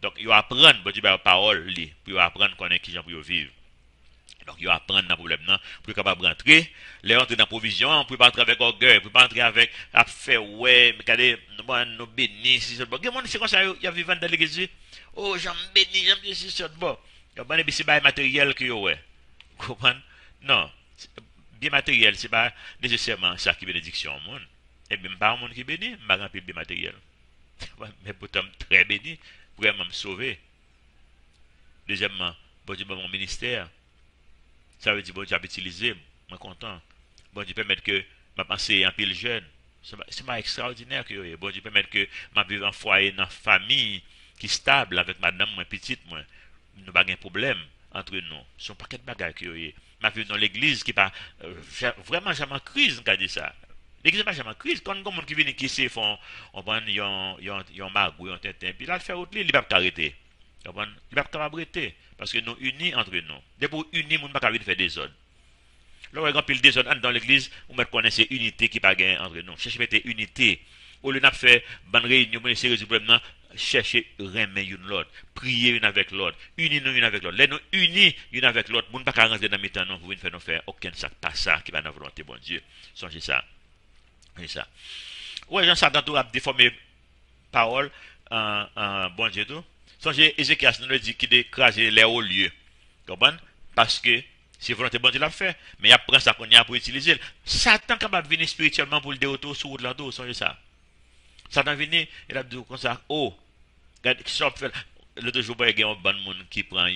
Donc, ils apprennent, bon Dieu, la parole, puis ils apprennent qu'on est qui j'en pour vivre. Donc, ils apprennent dans le problème, non, pour capable rentrer. Les rentrer dans la provision, on ne peut pas entrer avec orgueil, on ne peut pas entrer avec, à faire, ouais, mais regardez, nous bénis, si c'est bon. C'est comme ça, il y a vivant dans l'église. Oh, j'en bénis, j'en bénis, si c'est bon. Il y a des matériel que, ouais. Vous comprenez? Non. bien matériel, c'est pas nécessairement ça qui bénédiction au monde. Et bien, pas un monde qui bénit, m'a rempli bien matériel. Mais pourtant, très béni, vraiment me sauver. Deuxièmement, bon Dieu, mon ministère, ça veut dire bon Dieu a utilisé, je suis content. Bon Dieu permettre que ma pensée en pile jeune. C'est pas extraordinaire que bon Dieu permettre que ma vivre en foyer, dans famille qui est stable avec madame, moi petite, moi. Nous pas de problème entre nous. Ce sont pas de bagages que ma vivre dans l'église qui pas vraiment jamais en crise, on dit ça. L'église n'est pas jamais en crise. Quand il y a des gens qui viennent ici, on prend un magou, un tintin, puis là, le fait autre, il ne va pas arrêter. Il ne va pas arrêter. Parce que nous unis entre nous. Dès pour unir, nous ne pouvons pas faire des ordres. Là, on a pile des ordres dans l'église, on met connaître unité qui n'est pas gagnée entre nous. Cherchez à unité. Au lieu de faire une réunion, on essaie de résoudre le problème, chercher remettre une l'autre, prier une avec l'autre, unir nous une avec l'autre. Là, nous unis une avec l'autre, nous ne pouvons pas rentrer dans le temps, vous ne nous faire aucun sac, pas ça qui va dans la volonté, bon Dieu. Songez ça. C'est ça. Ouais, Jean Satan tout a déformé parole en bon Dieu tout. Songez, Ézéchias nous dit qu'il écrasé les hauts lieux. Comprenez? Parce que c'est volonté bon Dieu l'a fait. Mais il apprend ça qu'on y a pour utiliser. Satan capable de venir spirituellement pour le déauto sur le dos. Songez ça. Satan venu, il a dit comme ça, oh, l'autre jour, il y a un bon monde qui prend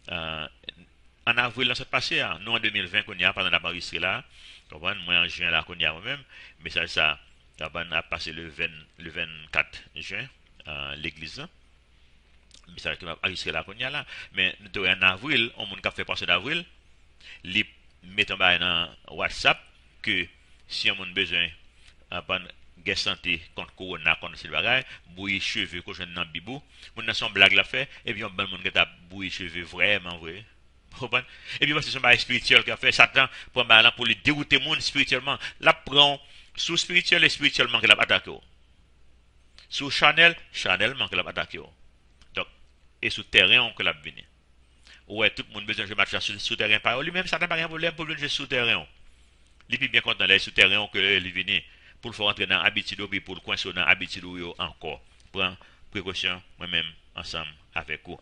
en avril, là, ça passé, nous en 2020, qu'on y a, pendant la enregistré là, moi en juin, là, qu'on y a moi-même, mais ça a passé le 24 juin, l'église, mais ça a enregistré là, qu'on y a là, mais nous en avril, on monde qui a fait passer d'avril, les mettons dans WhatsApp, que si on a besoin, gain santé contre corona contre ce bagage bouillir cheveux que je dans bibou mon n'a son blague la fait et puis on bon monde qui a bouillir cheveux vraiment vrai et puis c'est son bail spirituel qui a fait Satan pour le dérouter monde spirituellement la prend sous spirituel et spirituellement qu'il a attaqué sous chanellement qu'il a attaqué donc et sous terrain que l'a venu ouais tout le monde besoin de match sous terrain par lui même Satan pas rien problème pour jouer sous terrain il est bien content les souterrains que il venu pour le faire entrer dans l'habitude et pour le coincer dans l'habitude encore. Prends précaution moi-même ensemble avec vous.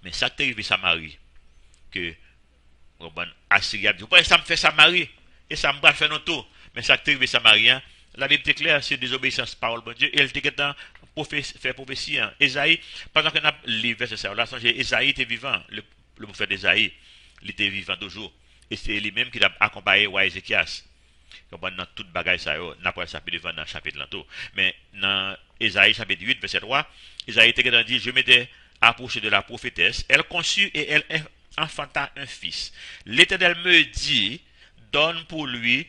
Mais ça qui arrive Samarie, que Assyria dit, ça me fait Samarie, et ça me va faire notre tour. Mais ça qui arrive Samarien, la Bible est claire, c'est désobéissance parole de Dieu, et elle était fait prophétie. Esaïe, pendant qu'on a lu verset ça, là, Esaïe était vivant, le prophète Esaïe, il était vivant toujours. Et c'est lui-même qui a accompagné Ézéchias. Dans toute bagaille ça n'a pas ça devant dans chapitre l'entour mais dans Ésaïe chapitre 8 verset 3 Ésaïe était dit je m'étais approché de la prophétesse elle conçut et elle enfanta un fils l'Éternel me dit donne-lui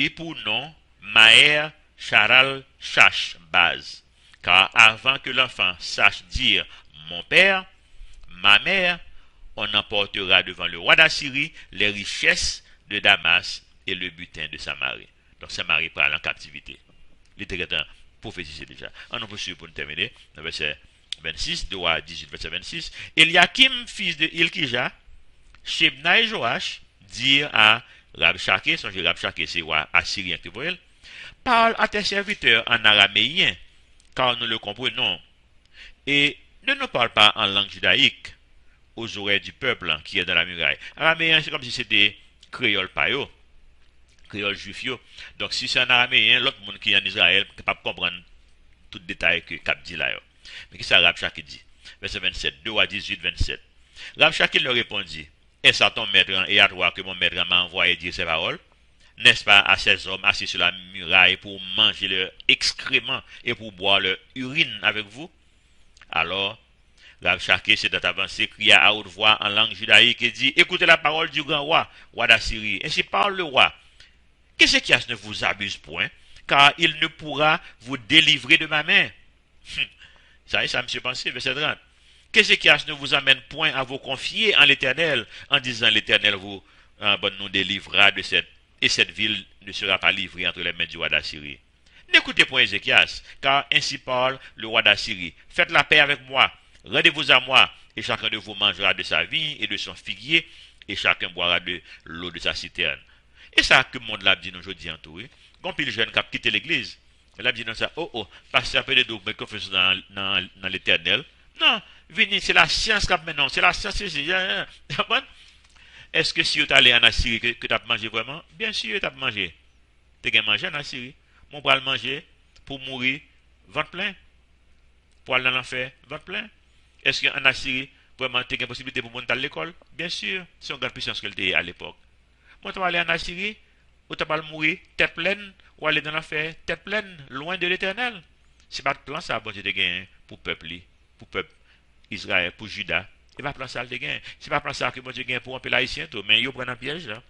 pour nom Maher Charal Chash Baz car avant que l'enfant sache dire mon père ma mère on emportera devant le roi d'Assyrie les richesses de Damas et le butin de Samarie. Donc Samarie parle en captivité. Littéralement prophétisé déjà. On peut suivre pour nous terminer. Dans verset 26, de roi 18, verset 26. Eliakim, fils de Ilkija, Shebna et Joach, dirent à Rabshakeh, son Rabshakeh, c'est roi assyrien qui voit, parle à tes serviteurs en araméen, car nous le comprenons. Et ne nous parle pas en langue judaïque aux oreilles du peuple qui est dans la muraille. Araméen, c'est comme si c'était créole payo. Créole juif yo. Donc si c'est un araméen, l'autre monde qui est en Israël est capable de comprendre tout détail que Cap dit là. Mais qu'est-ce que Rabshakeh dit? Verset 27, 2 à 18, 27. Rabshakeh leur répondit, est-ce à ton maître et à toi que mon maître m'a envoyé dire ces paroles? N'est-ce pas à ces hommes assis sur la muraille pour manger leur excrément et pour boire leur urine avec vous? Alors, Rabshakeh s'est avancé, cria à haute voix en langue judaïque et dit, écoutez la parole du grand roi d'Assyrie. Ainsi parle le roi. Qu'Ézéchias ne vous abuse point, car il ne pourra vous délivrer de ma main. Ça me fait penser, verset 30. Qu'Ézéchias ne vous amène point à vous confier en l'Éternel, en disant l'Éternel nous délivrera de cette ville ne sera pas livrée entre les mains du roi d'Assyrie. N'écoutez point Ézéchias, car ainsi parle le roi d'Assyrie. Faites la paix avec moi, rendez-vous à moi, et chacun de vous mangera de sa vigne et de son figuier, et chacun boira de l'eau de sa citerne. Et ça que le monde l'a dit nous aujourd'hui en tout. Quand puis le jeune qui a quitté l'église, il a dit non ça, passer un peu de dogme qu'on fait dans l'éternel. Non, venez, c'est la science qui a maintenant, c'est la science. Est-ce que si tu allé en Assyrie que tu as mangé vraiment? Bien sûr, tu as mangé. Tu as mangé en Assyrie. Mon bras le manger pour mourir, ventre plein. Pour aller dans l'enfer, ventre plein. Est-ce qu'en Assyrie, vraiment, tu as une possibilité pour monter à l'école? Bien sûr, c'est une grande puissance qu'elle était à l'époque. Moi, tu vas aller en Assyrie, ou tu vas mourir, tête pleine, ou aller dans l'enfer, tête pleine, loin de l'éternel. C'est pas de plan ça, bon Dieu, de gagner pour le peuple Israël, pour Juda. C'est pas plan ça, de gagner. C'est pas plan ça que bon Dieu gagne pour un peu l'haïtien, tout. Mais ils prennent un piège, là.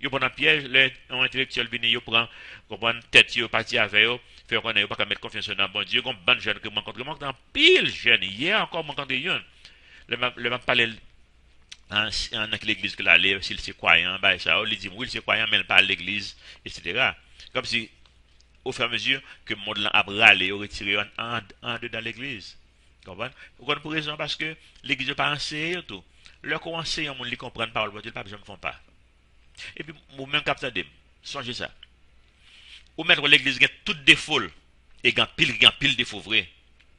Ils prennent un piège, les intellectuels viennent, ils prennent, comprendre, tête, ils partent avec eux, faire qu'on n'ait pas qu'à mettre confiance dans bon Dieu, comme bon jeune que moi rencontre, moi dans pile jeune, hier encore, moi rencontre une. Le m'a parlé dans l'église que l'aller, s'il c'est croyant, bah ça, il dit, oui, c'est croyant, mais il parle à l'église, etc. Comme si, au fur et à mesure que le monde a râlé, retiré en deux dans l'église. Vous comprenez? Vous comprenez pour raison parce que l'église n'a pas enseigné tout. Leur qu'on enseigne, on ne comprend pas, le Dieu, pas, je ne font pas. Et puis, vous-même, capteur d'eux, songez ça. Ou mettre l'église qui a tout défaut, et qui a pile défaut vrai.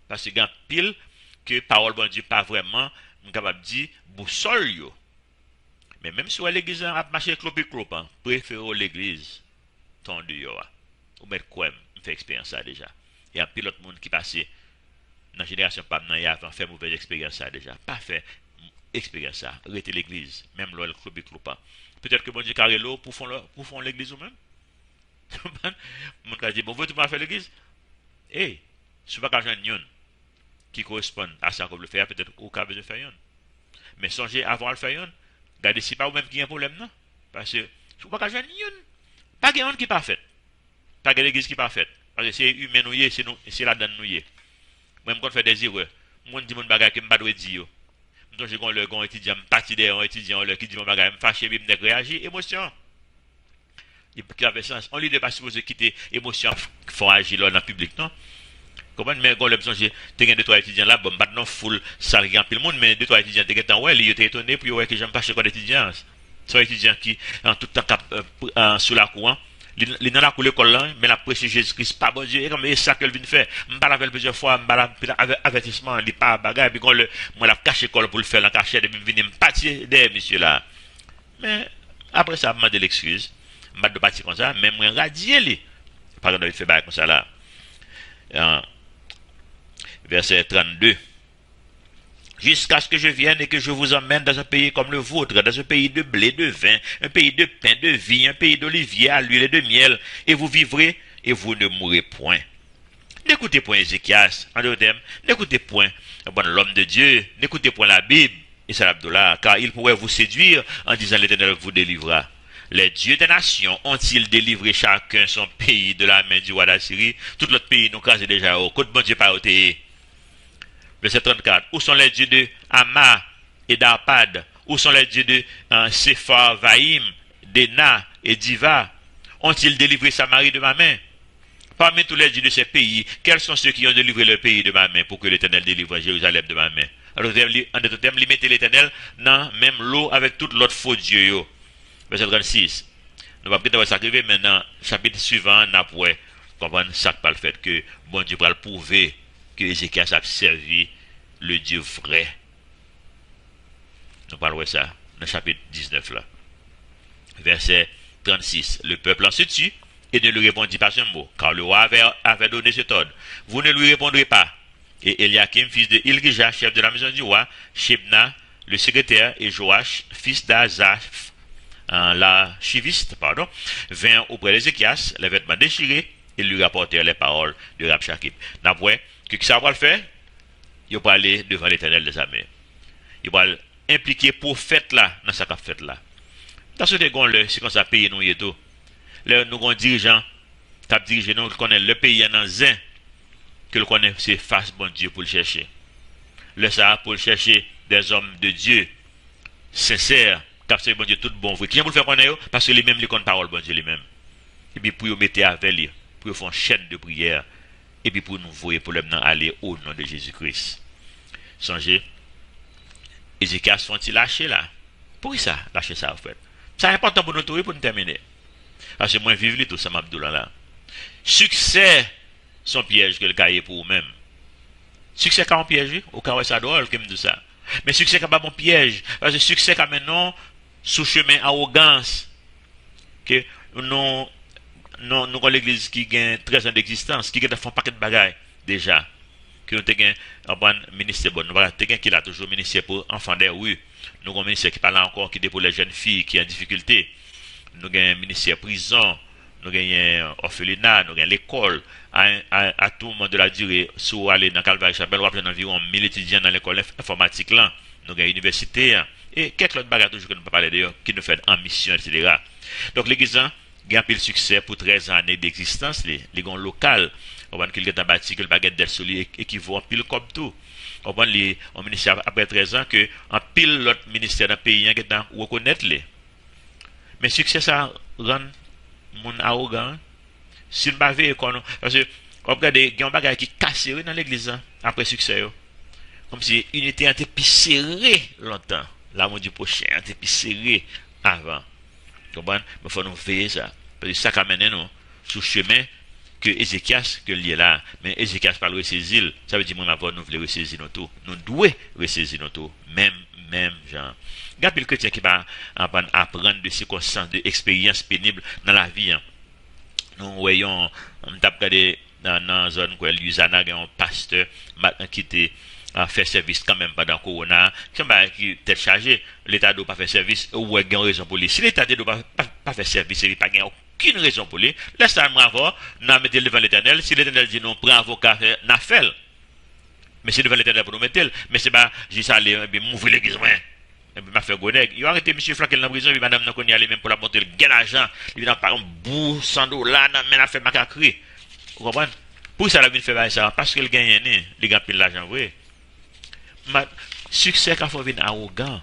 Parce que a pile que parole bon Dieu pas vraiment, capable de dire, boussole yo. Mais même si l'église a marché clopé-clop, préférez l'église, ton Dieu. Ou mettre quoi, on fait expérience ça déjà. Il y a un pilote monde qui passe dans la génération pas maintenant, il a fait mauvaise expérience ça déjà. Pas fait expérience ça. Arrêtez l'église, même le clopé-clop. Peut-être que bon Dieu carré l'eau pour faire l'église ou même. Mon gars dit, bon, vous faire l'église? Eh, si vous n'avez pas de qui correspond à ça que vous le faites, peut-être au cas de faire. Mais songez avant de le faire, regardez si pas vous-même qui a un problème, non? Parce que si vous n'avez pas de pas de qui est parfait. Pas de l'église qui est parfaite. Parce que c'est humain, c'est là-dedans nous. Moi, je fais des erreurs. Moi, je dis mon bagage que je ne peux pas dire. Donc, j'ai un étudiant, parti d'un étudiant qui dit mon bagage, je me fâche, je me réagir, émotion. Qui avait sens. On lui ne pas supposé quitter émotion, font agir là dans le public, non? Comment, mais quand l'option, j'ai deux trois étudiants là, bon, maintenant, full, ça regarde plus le monde, mais deux trois étudiants, t'es temps, ouais, ils étaient étonnés, puis ouais, que j'aime pas chez quoi d'étudiants. Ce sont étudiants qui, en tout temps, sous la courant, ils n'ont pas coulé l'école là, mais la prêche Jésus-Christ, pas bon Dieu, et comme ça qu'elle vient faire, je me parle plusieurs fois, je me parle avertissement, il n'est pas bagarre, puis quand moi, la cache école pour le faire, la cache, et puis venir me pâtir des monsieur là. Mais, après ça, je m'a de l'excuse, je de partir comme ça, mais moi, radier les. Par exemple, il fait bagarre comme ça là. Verset 32. Jusqu'à ce que je vienne et que je vous emmène dans un pays comme le vôtre, dans un pays de blé, de vin, un pays de pain, de vie, un pays d'olivier, à l'huile et de miel, et vous vivrez et vous ne mourrez point. N'écoutez point Ézéchias, en d'autres termes, n'écoutez point l'homme de Dieu, n'écoutez point la Bible, et c'est l'Abdullah, car il pourrait vous séduire en disant l'Éternel vous délivrera. Les dieux des nations ont-ils délivré chacun son pays de la main du roi d'Assyrie? Tout l'autre pays nous crase déjà au côté bon Dieu pas ôté. Verset 34. Où sont les dieux de Hama et d'Arpad? Où sont les dieux de Sepharvaïm, d'Ena et d'Iva? Ont-ils délivré Samarie de ma main? Parmi tous les dieux de ces pays, quels sont ceux qui ont délivré le pays de ma main pour que l'Éternel délivre Jérusalem de ma main? Alors, en d'autres termes, limiter l'Éternel dans même l'eau avec tout l'autre faux dieu. Verset 36. Nous allons peut-être s'arriver maintenant, chapitre suivant, nous allons comprendre ça par le fait que bon Dieu va le prouver que Ézéchias a servi le Dieu vrai. Nous parlons de ça dans le chapitre 19 là. Verset 36. Le peuple en se tut et ne lui répondit pas un mot, car le roi avait donné cet ordre. Vous ne lui répondrez pas. Et Eliakim, fils de Hilkija, chef de la maison du roi, Shebna, le secrétaire, et Joach, fils d'Azaph, l'archiviste, vint auprès d'Ézéchias, les vêtements déchirés, et lui rapportèrent les paroles de Rabshakeh. D'après, que ça va le faire, il va aller devant l'Éternel des armées. Il va impliquer prophète là, dans sa fait là. Dans ce dégon, c'est comme ça, pays nous y est tout. Là, nous avons dirigeants, qui dirigent, nous connaissons le pays en zin, que nous connaissons, c'est face bon Dieu pour le chercher. Le ça, pour le chercher des hommes de Dieu, sincères, qui bon Dieu, tout bon vrai. Qui vient pour le faire connaître, parce que les-mêmes, les connaissent parole bon Dieu, les-mêmes. Et puis, pour vous mettre avec lui, pour faire une chaîne de prière, et puis pour nous voir pour le aller au nom de Jésus-Christ. Songez, Ézéchias sont-ils lâchés là? Pourquoi ça? Lâcher ça en fait. C'est important pour nous trouver pour nous terminer. Parce que moi, vivre tout ça, Abdullah là. Succès, son piège que le cahier pour vous-même. Succès quand on piège, au cas où ça drôle, comme de ça. Mais succès quand pas mon piège. Parce que succès quand maintenant, sous chemin arrogance, que nous avons l'église qui a 13 ans d'existence, qui a fait un paquet de bagailles déjà. Que nous avons un ministère bon. Nous avons qui a toujours un ministère pour enfants des rues. Nous avons un ministère qui parle encore, qui est pour les jeunes filles qui ont en difficulté. Nous avons un ministère prison. Nous avons un orphelinat, nous avons l'école. À tout moment de la durée, si vous allez dans Calvaire Chapelle, vous avez environ 1000 étudiants dans l'école informatique là. Nous avons une université. Et quelques autres bagages toujours que nous ne parler d'ailleurs, qui nous fait en mission, etc. Donc l'église a un peu de succès pour 13 années d'existence. Les gens locaux, on va qu'il y a un bâti que le baguette d'El Soli équivaut en pile comme tout. On va les ministère après 13 ans que en pile l'autre ministère d'un pays qui est reconnaître les. Mais succès ça rend mon arrogant. Si nous ne veillons pas, parce que regardez, il y a un bagage qui casse dans l'église après succès. Comme si l'unité était plus serrée longtemps. L'amour du prochain était plus serré avant. Mais il faut nous veiller ça. Parce que ça a mené nous sur le chemin que Ézéchias que lié là. Mais Ézéchias pas le ressaisir. Ça veut dire que nous voulons ressaisir nous tout. Nous devons ressaisir nous tout. Même genre. Gardez le chrétien qui va apprendre de circonstances, d'expériences pénibles dans la vie. Nous voyons, on t'a regardé dans la zone où Lusana, il y a un pasteur qui était à faire service quand même pendant le corona, qui était chargé, l'État ne doit pas faire service, ou il y a une raison pour lui. Si l'État ne doit pas faire service, il n'y a aucune raison pour lui. Laisse-le avoir, nous mettons devant l'Éternel. Si l'Éternel dit non, prends avocat, n'a fait. Mais c'est devant l'Éternel pour nous mettre. Mais c'est pas, j'ai ça, m'ouvrir l'église, et puis m'a fait goneg. Il a arrêté M. Flaquel dans la prison, et madame n'a connu aller même pour la monter le gain d'argent. Il n'a pas un bout, $100, mais il a fait macacri. Vous comprenez? Pour ça, la vie fait ça, parce que le gagne, il gagne l'argent, oui. Succès quand faut venir arrogant,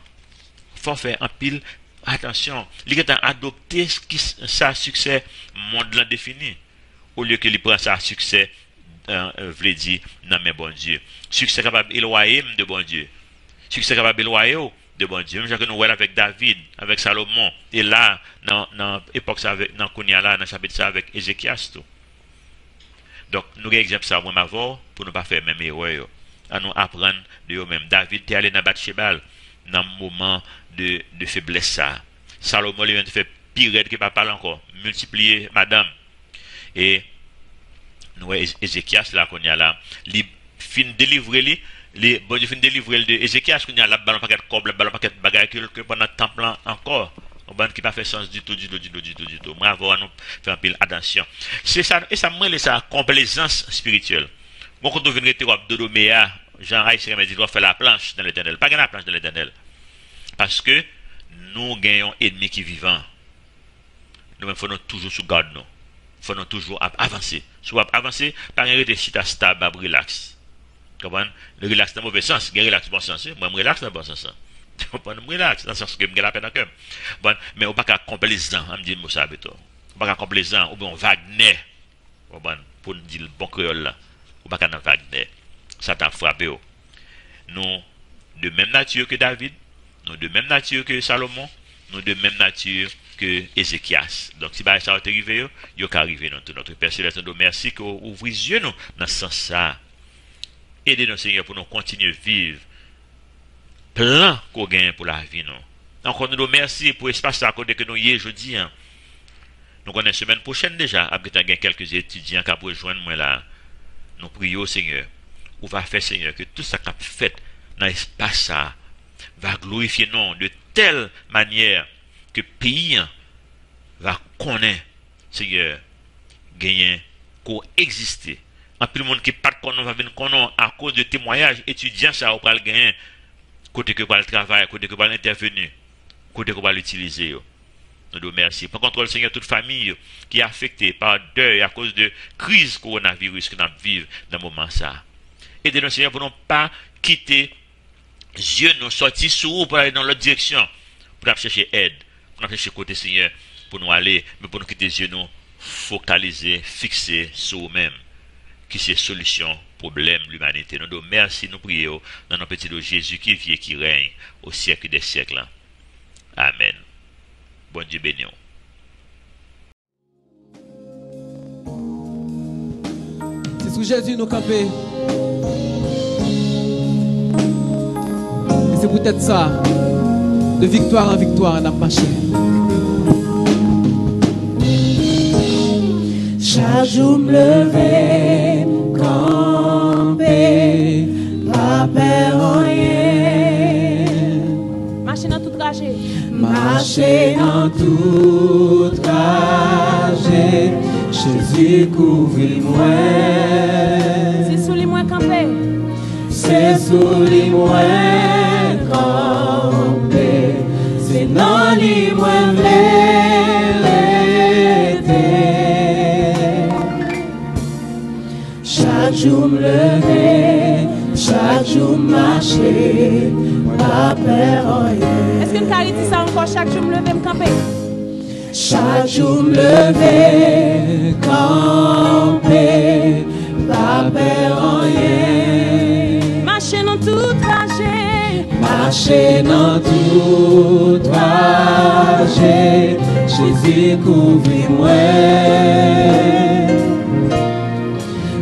faut faire un pile attention. Il est adopter ce qui ça succès monde l'a défini au lieu que il prend ça succès veut dire non mais bon Dieu. Succès capable éloigner de bon Dieu. Succès capable éloigner de bon Dieu. Même que nous voyons avec David, avec Salomon et là dans époque ça avec dans Kounia là dans chapitre ça avec Ézéchias tout. Donc nous exemple ça moi avant pour ne pas faire même erreur. À nous apprendre de eux-mêmes. David était allé dans Bathsheba dans un moment de faiblesse ça. Salomon lui a fait pire que pas parler encore, multiplier madame. Et nous Ézéchias là qu'on y a là, il fin délivrer les bon Dieu fin délivrer de Ézéchias qu'on y a là ballon paquet coble ballon paquet bagaille que pendant temps plan encore. On va qui pas fait sens du tout. Moi avoir nous faire un pile attention. C'est ça et ça moi ça complaisance spirituelle. Bon, quand on vient de Doméa, Jean Haïtien m'a dit qu'on fait la planche dans l'Éternel. Pas la planche dans l'Éternel. Parce que nous gagnons ennemis qui vivant. Nous faisons toujours sous garde. Nous faisons toujours avancer. Soit avancer, pas arrêter chita stable, relax. Comprenez? Le relax dans le mauvais sens. Il relax dans le bon sens. Moi, je relax dans le bon sens. Je relax dans le sens que je me la peine dans le cœur. Bon, mais on ne peut pas complaisant. On me dit ça avec toi. On ne peut pas complaisant. Ou bien Wagner. Pour nous dire le bon créole là. Ou pas dans Wagner. Ça t'a frappé. Nous, de même nature que David, nous de même nature que Salomon, nous de même nature que Ézéchias. Donc, si ça est arrivé, il y a arrivé dans tout notre Père Céleste. Merci que vous ouvrez les yeux dans ce sens-là. Aidez-nous, Seigneur, pour nous continuer à vivre plan qu'on gagne pour la vie. Encore nous merci pour l'espace à côté que nous y est aujourd'hui. Nous connaissons la semaine prochaine déjà, après qu'il y a quelques étudiants qui ont rejoindre moi là. Nous prions, Seigneur, ou va faire, Seigneur, que tout ça qu'a fait dans l'espace va glorifier non de telle manière que le pays va connaître, Seigneur, gagner, coexister. En plus, le monde qui pas de va venir connaître à cause de témoignages étudiants, ça va le gagner, côté que va le travail, côté que va l'intervenir, côté que va l'utiliser. Nous nous remercions. Par contre, le Seigneur, toute famille qui est affectée par deuil à cause de crise coronavirus que nous vivons dans ce moment ça. Aidez-nous, Seigneur, pour ne pas quitter yeux nous sortir sur vous pour aller dans l'autre direction. Pour nous chercher aide. Pour nous chercher côté, Seigneur, pour nous aller, mais pour nous quitter yeux nous focaliser, fixer sur nous-mêmes. Qui c'est solution, problème, l'humanité. Nous nous remercions, nous prions dans notre petit Jésus qui vit et qui règne au siècle des siècles. Amen. Bon Dieu béni. C'est sous Jésus nous camper. Et c'est peut-être ça De victoire en victoire, on a marché. Chaque jour me lever, camper, pas peur rien. Marcher dans tout trajet. Marcher dans tout trajet, Jésus couvre-moi. C'est sous les moins campés. C'est sous les moins campés, c'est dans les moins l'été. Chaque jour me lever, chaque jour marcher, pas peur rien. Est-ce que nous carrément dit ça encore chaque jour me lever me camper? Chaque jour me lever, camper, pas peur rien. Marcher dans tout trajet. Marcher dans tout trajet, Jésus couvre-moi.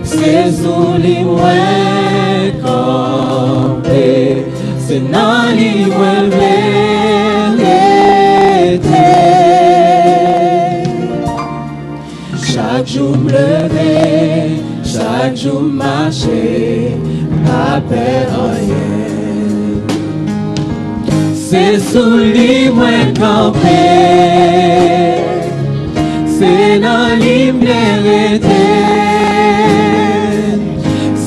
C'est sous les moins campés, c'est dans les moins l'été. Chaque jour me lever, chaque jour marcher, pas peur rien. C'est sous les moins campés, c'est dans les l'été.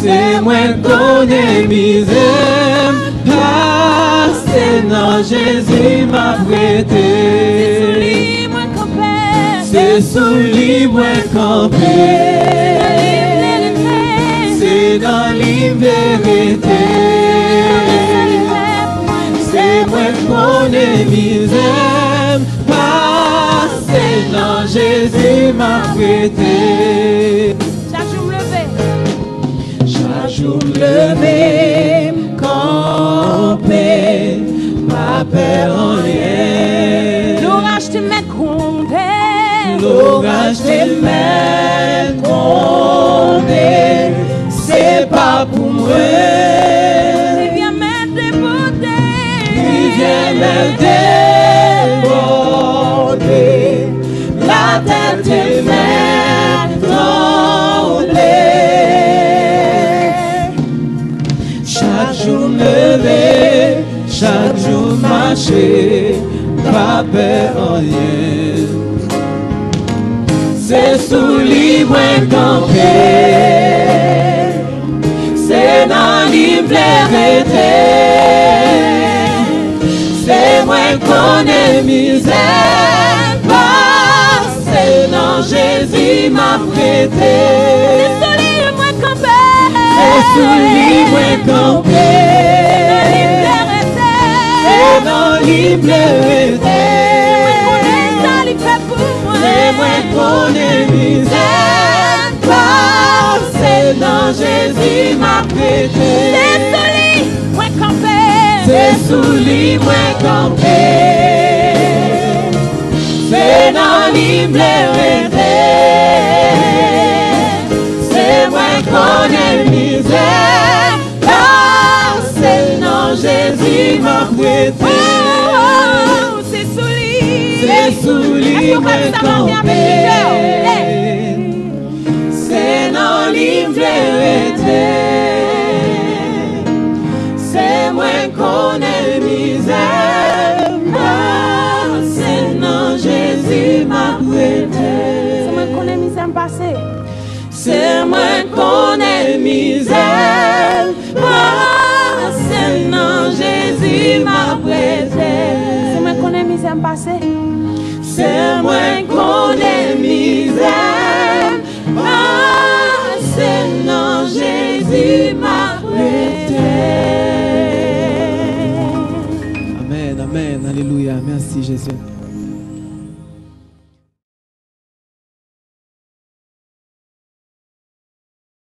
C'est moi qu'on est misère, parce que non Jésus m'a prêté. C'est sous les moins campés, c'est dans les vérités. C'est moi qu'on est misère, parce que non Jésus m'a prêté. Chaque jour me lever. Chaque jour me lever, camper, pas peur en rien. L'orage te met condé. L'orage te met condé, c'est pas pour moi. Il vient mettre des beautés. Il vient me déborder, la tête te met trembler. Chaque jour me lever, chaque jour marcher, pas peur en rien. C'est sous les moins campés, c'est dans l'hiver été. C'est moi qu'on est misère, parce que non Jésus m'a prêté. C'est sous les moins campés. C'est sous les moins campés, c'est dans l'hiver été. C'est moi qu'on est misère, parce que non Jésus m'a prêté. C'est sous les moins campés, c'est dans l'hiver été. C'est moi qu'on est misère, parce que non Jésus m'a prêté. C'est sous les moins campés, c'est dans l'hiver été. C'est moi qu'on est misère, parce que non Jésus m'a prêté. C'est moi qu'on est misère passé. C'est moi qu'on est misère, parce que non Jésus m'a prêté. C'est moi qu'on est misère passé. C'est moi qu'on est misère, parce que non Jésus m'a prêté. Amen, amen, alléluia. Merci Jésus.